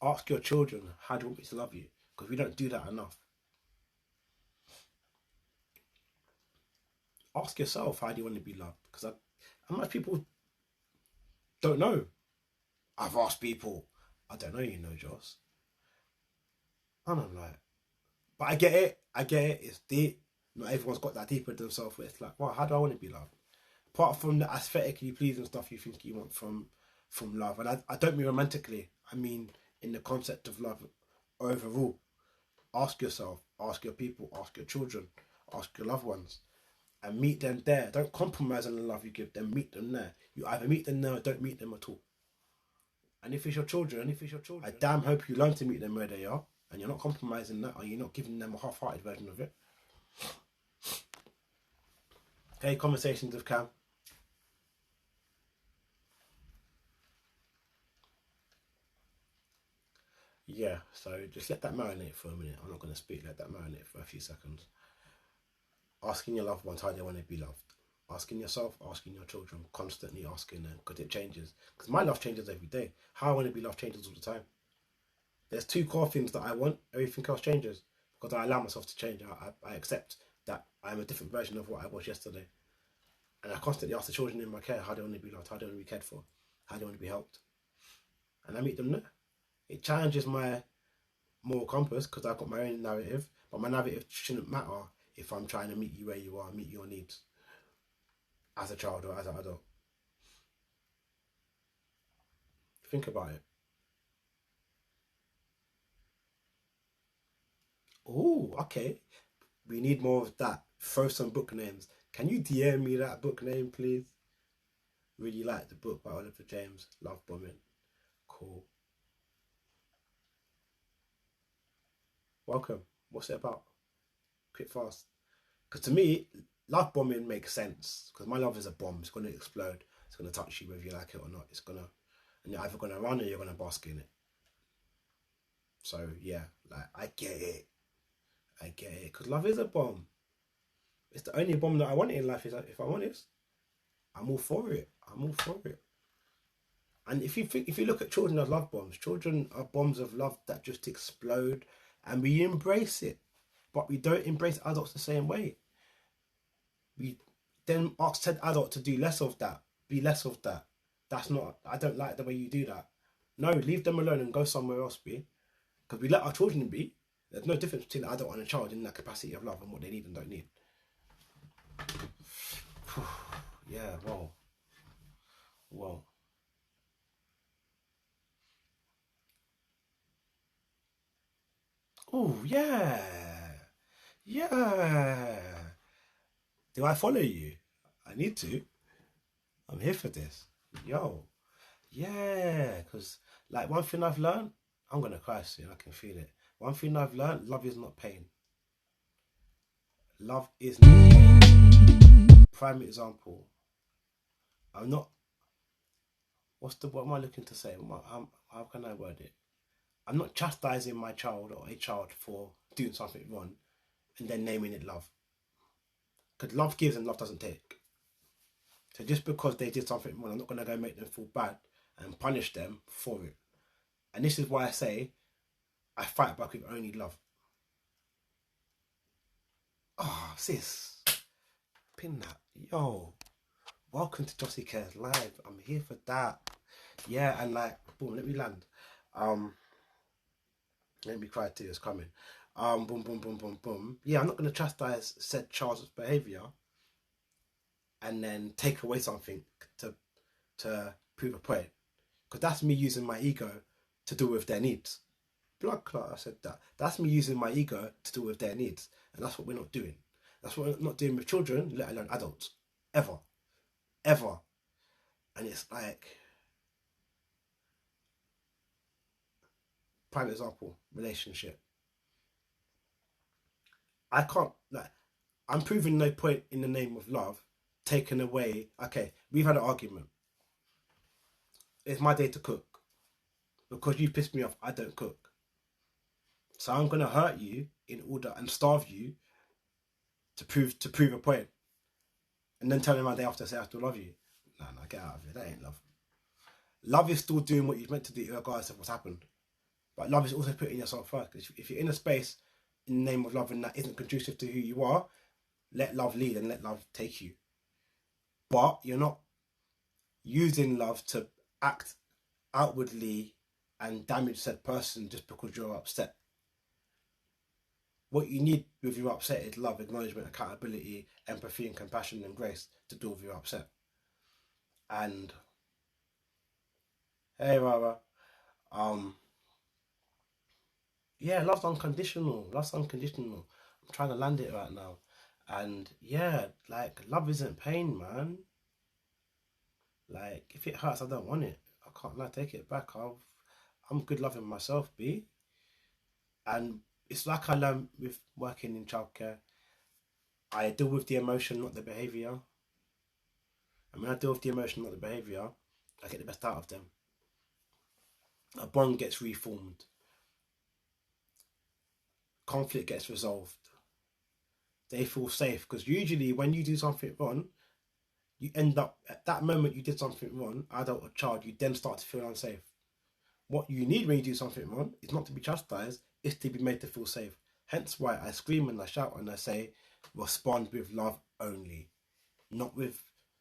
Ask your children how do you want me to love you, because we don't do that enough. Ask yourself how do you want to be loved, because how much people don't know. I've asked people. I don't know, Joss. And I'm like, but I get it. It's deep. Not everyone's got that deep with themselves where it's like, well, how do I want to be loved? Apart from the aesthetically pleasing stuff you think you want from love. And I don't mean romantically. I mean in the concept of love overall. Ask yourself, ask your people, ask your children, ask your loved ones, and meet them there. Don't compromise on the love you give them. Meet them there. You either meet them there or don't meet them at all. And if it's your children, I damn hope you learn to meet them where they are, and you're not compromising that, or you're not giving them a half-hearted version of it. Okay, conversations with Cam. Yeah, so just let that marinate for a minute. I'm not going to speak. Let that marinate for a few seconds. Asking your loved ones how they want to be loved. Asking yourself, asking your children, constantly asking them, because it changes. Because my love changes every day. How I want to be loved changes all the time. There's two core things that I want. Everything else changes because I allow myself to change. I accept that I'm a different version of what I was yesterday. And I constantly ask the children in my care how they want to be loved, how they want to be cared for, how they want to be helped. And I meet them there. It challenges my moral compass because I've got my own narrative, but my narrative shouldn't matter if I'm trying to meet you where you are, meet your needs as a child or as an adult. Think about it. Oh, okay. We need more of that. Throw some book names. Can you DM me that book name, please? Really like the book by Oliver James, Love Bombing. Cool. Welcome. What's it about? Quick, fast. Because to me, love bombing makes sense. Because my love is a bomb. It's going to explode. It's going to touch you whether you like it or not. And you're either going to run or you're going to bask in it. So yeah, like I get it. Because love is a bomb. It's the only bomb that I want in life. Is if I'm honest, I'm all for it. And if you look at children as love bombs, children are bombs of love that just explode, and we embrace it, but we don't embrace adults the same way. We then ask said adult to do less of that, be less of that. That's not. I don't like the way you do that. No, leave them alone and go somewhere else, be. Because we let our children be. There's no difference between an adult and a child in that capacity of love and what they need and don't need. Yeah, whoa. Oh, yeah. Do I follow you? I need to. I'm here for this. Yo. Yeah, because like one thing I've learned, I'm going to cry soon, I can feel it. One thing I've learned, love is not pain. Love is not pain. Prime example. I'm not, what am I looking to say? How can I word it? I'm not chastising my child or a child for doing something wrong and then naming it love. Because love gives and love doesn't take. So just because they did something wrong, I'm not going to go make them feel bad and punish them for it. And this is why I say I fight back with only love. Oh, sis. Pin that. Yo. Welcome to Childcare's Live. I'm here for that. Yeah, and like, boom, let me land. Let me cry tears coming. Boom, boom, boom, boom, boom. Yeah, I'm not going to chastise said child's behaviour and then take away something to prove a point. Because that's me using my ego to deal with their needs. Blood clot, I said that. That's me using my ego to deal with their needs. And that's what we're not doing. That's what we're not doing with children, let alone adults. Ever. Ever. And it's like, prime example, relationship. I can't, like, I'm proving no point in the name of love, taken away. Okay, we've had an argument. It's my day to cook. Because you pissed me off, I don't cook. So I'm gonna hurt you in order and starve you to prove a point. And then tell me my day after say I still love you. No, get out of it. That ain't love. Love is still doing what you're meant to do regardless of what's happened. But love is also putting yourself first. If you're in a space in the name of love and that isn't conducive to who you are, let love lead and let love take you. But you're not using love to act outwardly and damage said person just because you're upset. What you need with your upset is love, acknowledgement, accountability, empathy and compassion and grace to deal with your upset. And hey Rara, yeah, love's unconditional. Love's unconditional. I'm trying to land it right now. And yeah, like love isn't pain, man. Like if it hurts, I don't want it. I can't like take it back. I'm good loving myself, B. And it's like I learned with working in childcare. I deal with the emotion, not the behaviour. And when I deal with the emotion, not the behaviour, I get the best out of them. A bond gets reformed. Conflict gets resolved. They feel safe because usually when you do something wrong, you end up at that moment you did something wrong, adult or child, you then start to feel unsafe. What you need when you do something wrong is not to be chastised, it's to be made to feel safe. Hence why I scream and I shout and I say, respond with love only, not with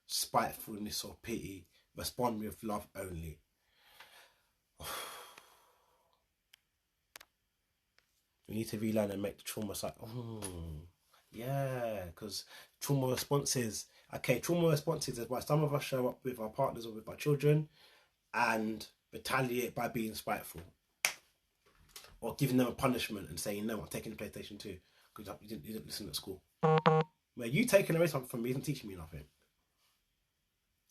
spitefulness or pity. Respond with love only. We need to relearn and make the trauma like, yeah, because trauma responses is why some of us show up with our partners or with our children and retaliate by being spiteful or giving them a punishment and saying, no, I'm taking the PlayStation 2 because you didn't listen at school. Where you taking away something from me isn't teaching me nothing.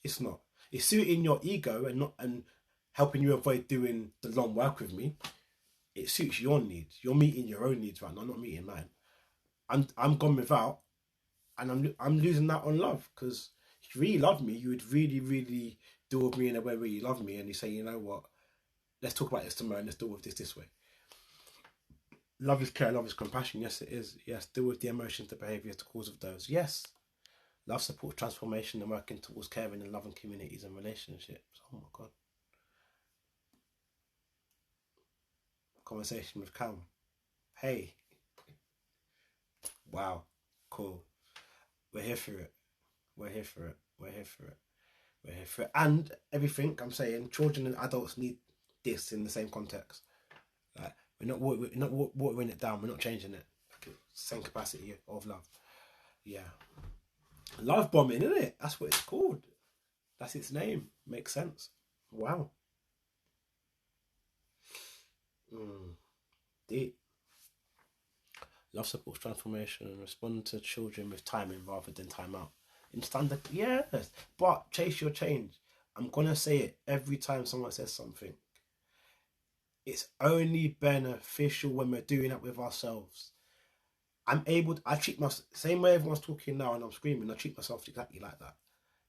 It's not. It's suiting your ego and helping you avoid doing the long work with me. It suits your needs. You're meeting your own needs right now. I'm not meeting mine. I'm gone without, and I'm losing that on love because if you really love me, you would really, really deal with me in a way where you love me and you say, you know what, let's talk about this tomorrow and let's deal with this way. Love is care, love is compassion. Yes, it is. Yes, deal with the emotions, the behaviours, the cause of those. Yes. Love supports transformation and working towards caring and loving communities and relationships. Oh my God. Conversation with Cam. Hey. Wow. Cool. We're here for it. We're here for it. We're here for it. We're here for it. And everything I'm saying, children and adults need this in the same context. Like we're not watering it down. We're not changing it. Like, same capacity of love. Yeah. Love bombing, isn't it? That's what it's called. That's its name. Makes sense. Wow. Deep. Love supports transformation and respond to children with timing rather than time out. In standard, yes. But chase your change. I'm gonna say it every time someone says something. It's only beneficial when we're doing it with ourselves. I treat myself, same way everyone's talking now and I'm screaming, I treat myself exactly like that.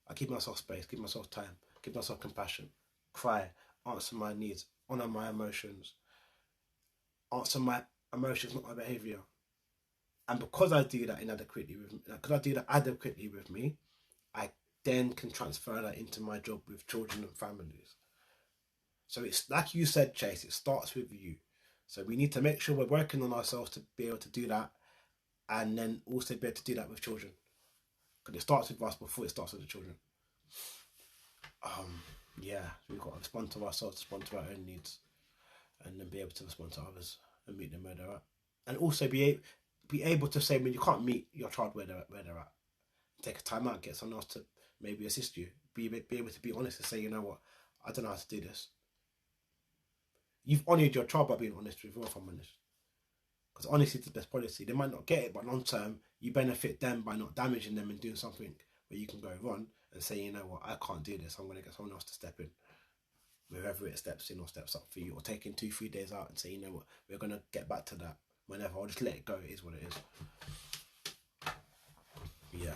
I give myself space, give myself time, give myself compassion, cry, answer my needs, honour my emotions. Answer my emotions, not my behaviour. And because I do that adequately with me, I then can transfer that into my job with children and families. So it's like you said, Chase, it starts with you. So we need to make sure we're working on ourselves to be able to do that, and then also be able to do that with children. Because it starts with us before it starts with the children. Yeah, we've got to respond to ourselves, respond to our own needs, and then be able to respond to others and meet them where they're at. And also be able to say when you can't meet your child where they're at, take a time out, get someone else to maybe assist you. Be able to be honest and say, you know what, I don't know how to do this. You've honoured your child by being honest with you, if I'm honest. Because honesty is the best policy. They might not get it, but long term, you benefit them by not damaging them and doing something where you can go wrong and say, you know what, I can't do this. I'm going to get someone else to step in. Wherever it steps in or steps up for you, or taking 2-3 days out and say, you know what, we're going to get back to that whenever. I'll just let it go. It is what it is. Yeah.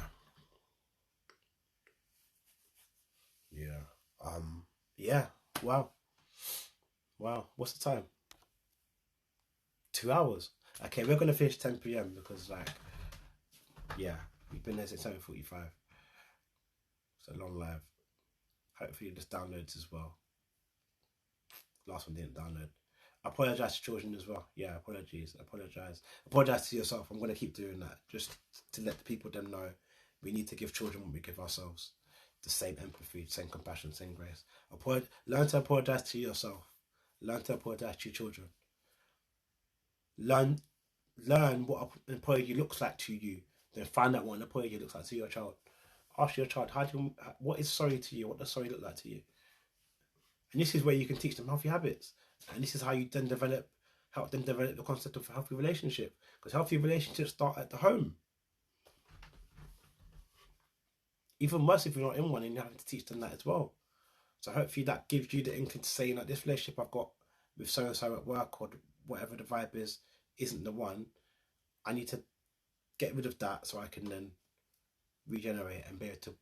Yeah. Wow. What's the time? 2 hours. Okay, we're gonna finish 10 p.m. because we've been there since 7:45. It's a long live. Hopefully this downloads as well. Last one didn't download. I apologise to children as well. Yeah, apologies. Apologise to yourself. I'm gonna keep doing that just to let the people them know we need to give children what we give ourselves. The same empathy, same compassion, same grace. Learn to apologise to yourself. Learn to apologise to your children. Learn what an apology looks like to you. Then find out what an apology looks like to your child. Ask your child, what is sorry to you? What does sorry look like to you? And this is where you can teach them healthy habits. And this is how you then help them develop the concept of a healthy relationship. Because healthy relationships start at the home. Even worse if you're not in one and you're having to teach them that as well. So hopefully that gives you the inkling to say, this relationship I've got with so-and-so at work or whatever the vibe is, isn't the one. I need to get rid of that so I can then regenerate and be able to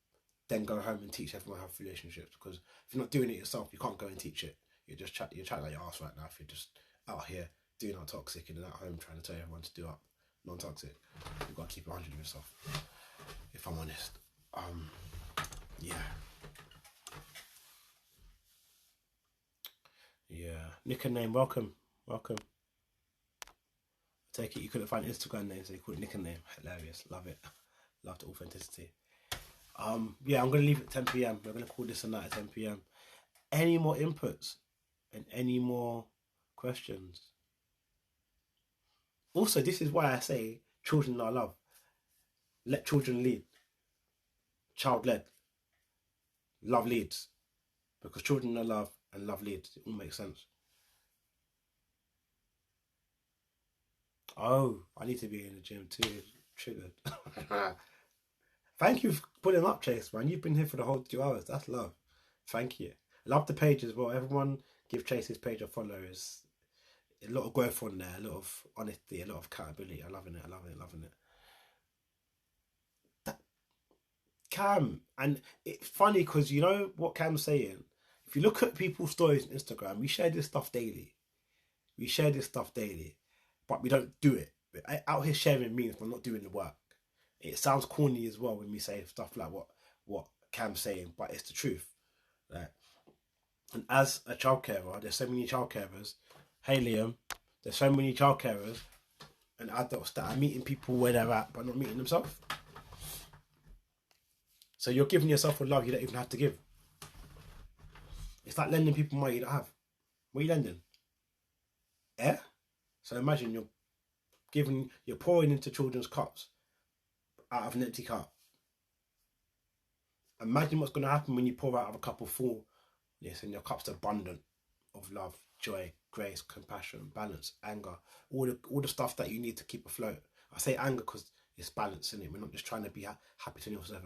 then go home and teach everyone how to have relationships. Because if you're not doing it yourself, you can't go and teach it. You're chatting like your ass right now if you're just out here doing not toxic and then at home trying to tell everyone to do up non-toxic. You've got to keep it 100 with yourself, if I'm honest. Nick and name, welcome. I take it you couldn't find Instagram name, so you called it Nick and name. Hilarious, love it. Love the authenticity. I'm gonna leave it at 10 p.m. We're gonna call this a night at 10 p.m. Any more inputs and any more questions? Also, this is why I say children are love. Let children lead. Child led. Love leads. Because children are love and love leads. It all makes sense. Oh, I need to be in the gym too. Triggered. Thank you for putting up, Chase, man. You've been here for the whole 2 hours. That's love. Thank you. Love the page as well. Everyone give Chase's page a follow. It's a lot of growth on there, a lot of honesty, a lot of accountability. I'm loving it. Cam, and it's funny because you know what Cam's saying? If you look at people's stories on Instagram, we share this stuff daily. But we don't do it. Out here sharing means we're not doing the work. It sounds corny as well when we say stuff like what Cam's saying, but it's the truth. Right? And as a childcarer, there's so many childcarers. Hey Liam, there's so many childcarers and adults that are meeting people where they're at but not meeting themselves. So you're giving yourself a love you don't even have to give. It's like lending people money you don't have. What are you lending? Air? So imagine you're pouring into children's cups out of an empty cup. Imagine what's going to happen when you pour out of a cup of full. Yes, and your cup's abundant of love, joy, grace, compassion, balance, anger, all the stuff that you need to keep afloat. I say anger because it's balance, isn't it? We're not just trying to be happy 24/7,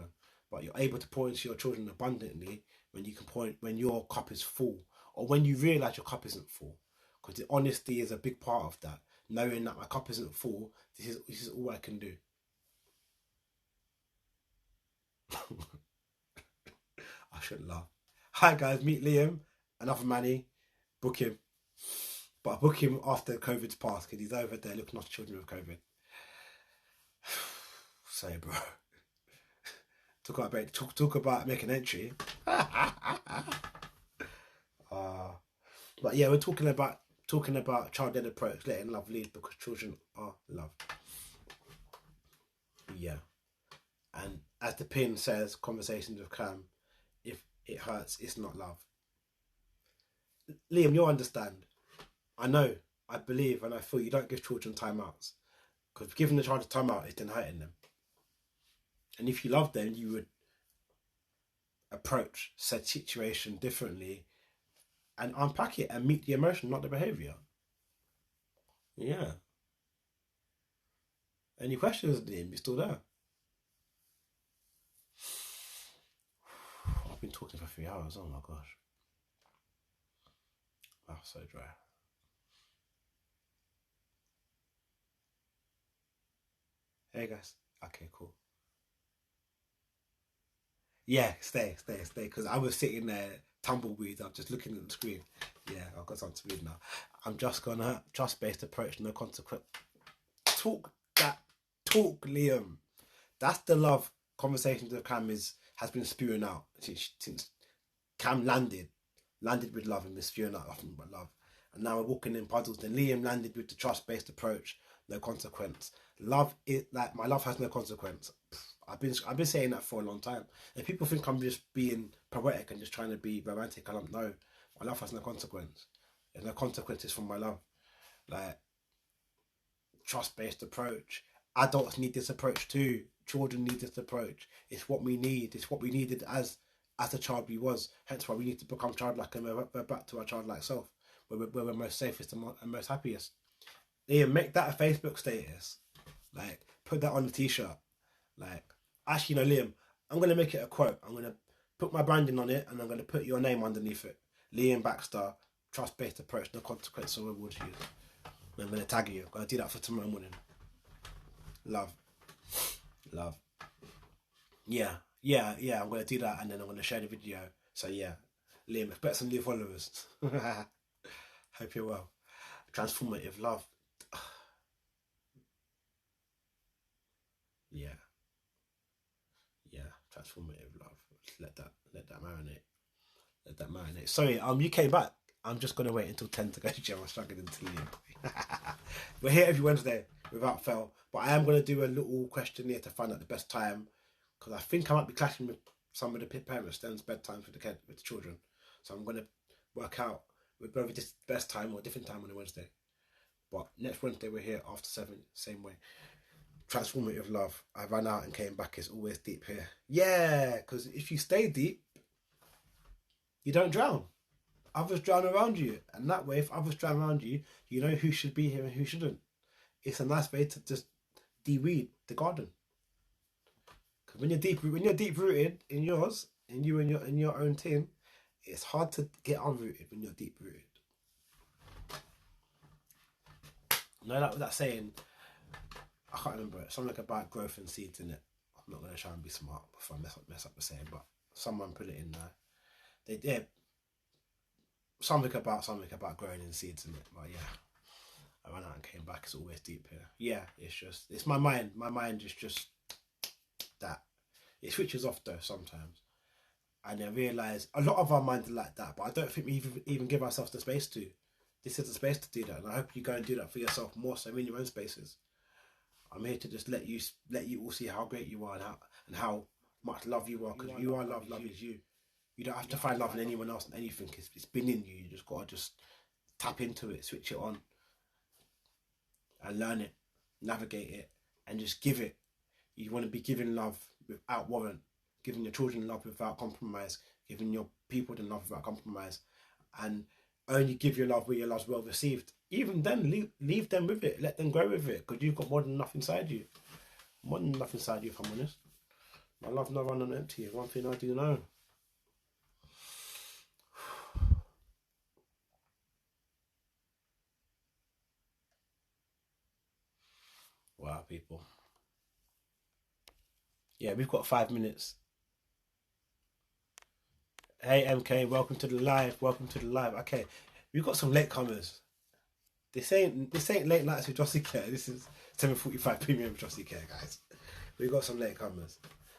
but you're able to pour into your children abundantly when your cup is full, or when you realise your cup isn't full. Because the honesty is a big part of that. Knowing that my cup isn't full, this is all I can do. I shouldn't laugh. Hi guys, meet Liam, another Manny. Book him. But I book him after COVID's passed because he's over there looking after children with COVID. Sorry, bro. Talk about making entry. But yeah, we're talking about child-led approach, letting love lead because children are love. Yeah. And as the pin says, conversations with Cam, if it hurts, it's not love. Liam, you'll understand. I know, I believe, and I feel you don't give children timeouts. Because giving the child a timeout is then hurting them. And if you love them, you would approach said situation differently and unpack it and meet the emotion, not the behaviour. Yeah. Any questions, Liam? You still there? I've been talking for 3 hours. Oh my gosh. Oh, so dry. Hey guys. Okay, cool. Yeah, stay. Because I was sitting there tumbleweed. I'm just looking at the screen. Yeah, I've got something to read now. I'm just gonna trust-based approach, no consequence. Talk, Liam. That's the love conversations with Cam has been spewing out since Cam landed with love and been spewing out nothing but love. And now we're walking in puzzles. Then Liam landed with the trust-based approach, no consequence. Love is like my love has no consequence. I've been saying that for a long time. And people think I'm just being poetic and just trying to be romantic. And I'm no, my love has no consequence. There's no consequences from my love. Like trust-based approach. Adults need this approach too. Children need this approach. It's what we need. It's what we needed as a child we was. Hence why we need to become childlike and we're back to our childlike self, where we're most safest and most happiest. Liam, make that a Facebook status. Like, put that on the t-shirt. Like, actually, no, Liam, I'm going to make it a quote. I'm going to put my branding on it and I'm going to put your name underneath it. Liam Baxter, trust-based approach, no consequence or reward to use. I'm going to tag you. I'm going to do that for tomorrow morning. Love. Yeah, I'm going to do that and then I'm going to share the video. So yeah, Liam, expect some new followers. Hope you're well. Transformative love. Yeah, transformative love. Let that marinate. Sorry, you came back. I'm just gonna wait until 10 to go to gym. I'm struggling to leave. We're here every Wednesday without fail. But I am gonna do a little questionnaire to find out the best time, because I think I might be clashing with some of the parents. Then's bedtime with the children. So I'm gonna work out whether this best time or a different time on a Wednesday. But next Wednesday we're here after 7, same way. Transformative love. I ran out and came back. It's always deep here. Yeah, because if you stay deep, you don't drown. Others drown around you. And that way, if others drown around you, you know who should be here and who shouldn't. It's a nice way to just de-weed the garden. Because when you're deep rooted in yours, in you and in your own team, it's hard to get unrooted when you're deep rooted. You know that saying, I can't remember it. Something about growth and seeds in it. I'm not going to try and be smart before I mess up the saying, but someone put it in there. They did something about growing in seeds in it. But yeah, I ran out and came back. It's always deep here. Yeah, it's my mind. My mind is just that. It switches off though sometimes, and I realise a lot of our minds are like that. But I don't think we even give ourselves the space to. This is the space to do that, and I hope you go and do that for yourself more so in your own spaces. I'm here to just let you all see how great you are and how much love you are, because you are love. Love is you. You don't have to find love in anyone else and anything. It's been in you. You just got to just tap into it, switch it on, and learn it, navigate it, and just give it. You want to be giving love without warrant, giving your children love without compromise, giving your people the love without compromise, and only give your love where your love's well received. Even then, leave them with it. Let them grow with it, because you've got more than enough inside you. More than enough inside you, if I'm honest. My love not run on empty. One thing I do know. Wow, people. Yeah, we've got 5 minutes. Hey, MK, welcome to the live. Okay, we've got some latecomers. This ain't late nights with Childcare. This is 7:45 p.m. with Childcare, guys. We got some latecomers.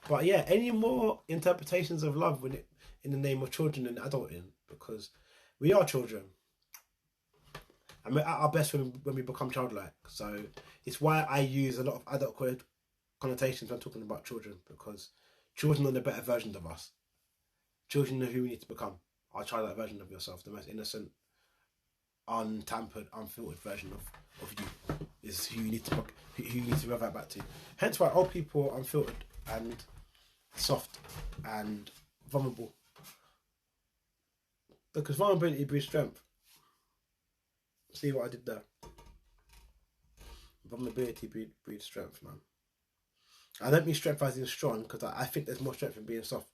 But yeah, any more interpretations of love when in the name of children and adulting? Because we are children. And we're at our best when we become childlike. So it's why I use a lot of adult connotations when talking about children, because children are the better versions of us. Children know who we need to become. Our childlike version of yourself, the most innocent, untampered, unfiltered version of you is who you need to revert back to. Hence why old people are unfiltered and soft and vulnerable. Because vulnerability breeds strength. See what I did there? Vulnerability breeds strength, man. I don't mean strength as in strong, because I think there's more strength in being soft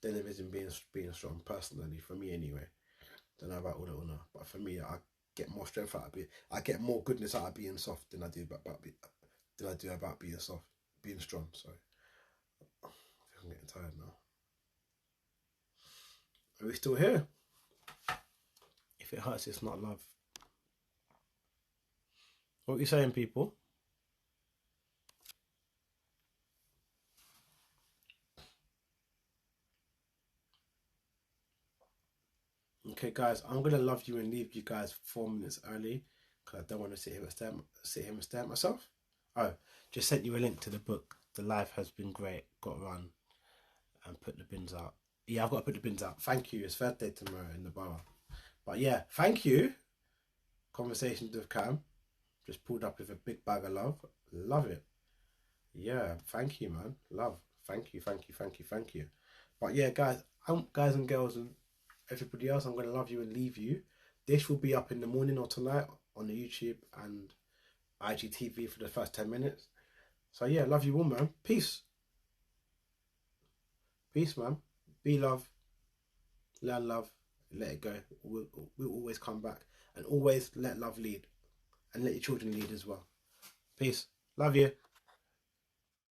than there is in being strong, personally, for me anyway. Don't know about all that, but for me, I get more strength out of being, I get more goodness out of being soft than I do about being soft, being strong. So I think I'm getting tired now. Are we still here? If it hurts, it's not love. What are you saying, people? Okay, guys, I'm gonna love you and leave you guys 4 minutes early because I don't want to sit here and stare at myself. Oh, just sent you a link to the book. The life has been great. Got to run and put the bins out. Yeah, I've got to put the bins out. Thank you. It's Thursday tomorrow in the borough. But yeah, thank you. Conversations with Cam. Just pulled up with a big bag of love. Love it. Yeah, thank you, man. Love. Thank you. But yeah, guys and girls and everybody else, I'm going to love you and leave you. This will be up in the morning or tonight on the YouTube and IGTV for the first 10 minutes. So yeah, love you all, man. Peace. Peace, man. Be love. Learn love. Let it go. We'll always come back. And always let love lead. And let your children lead as well. Peace. Love you.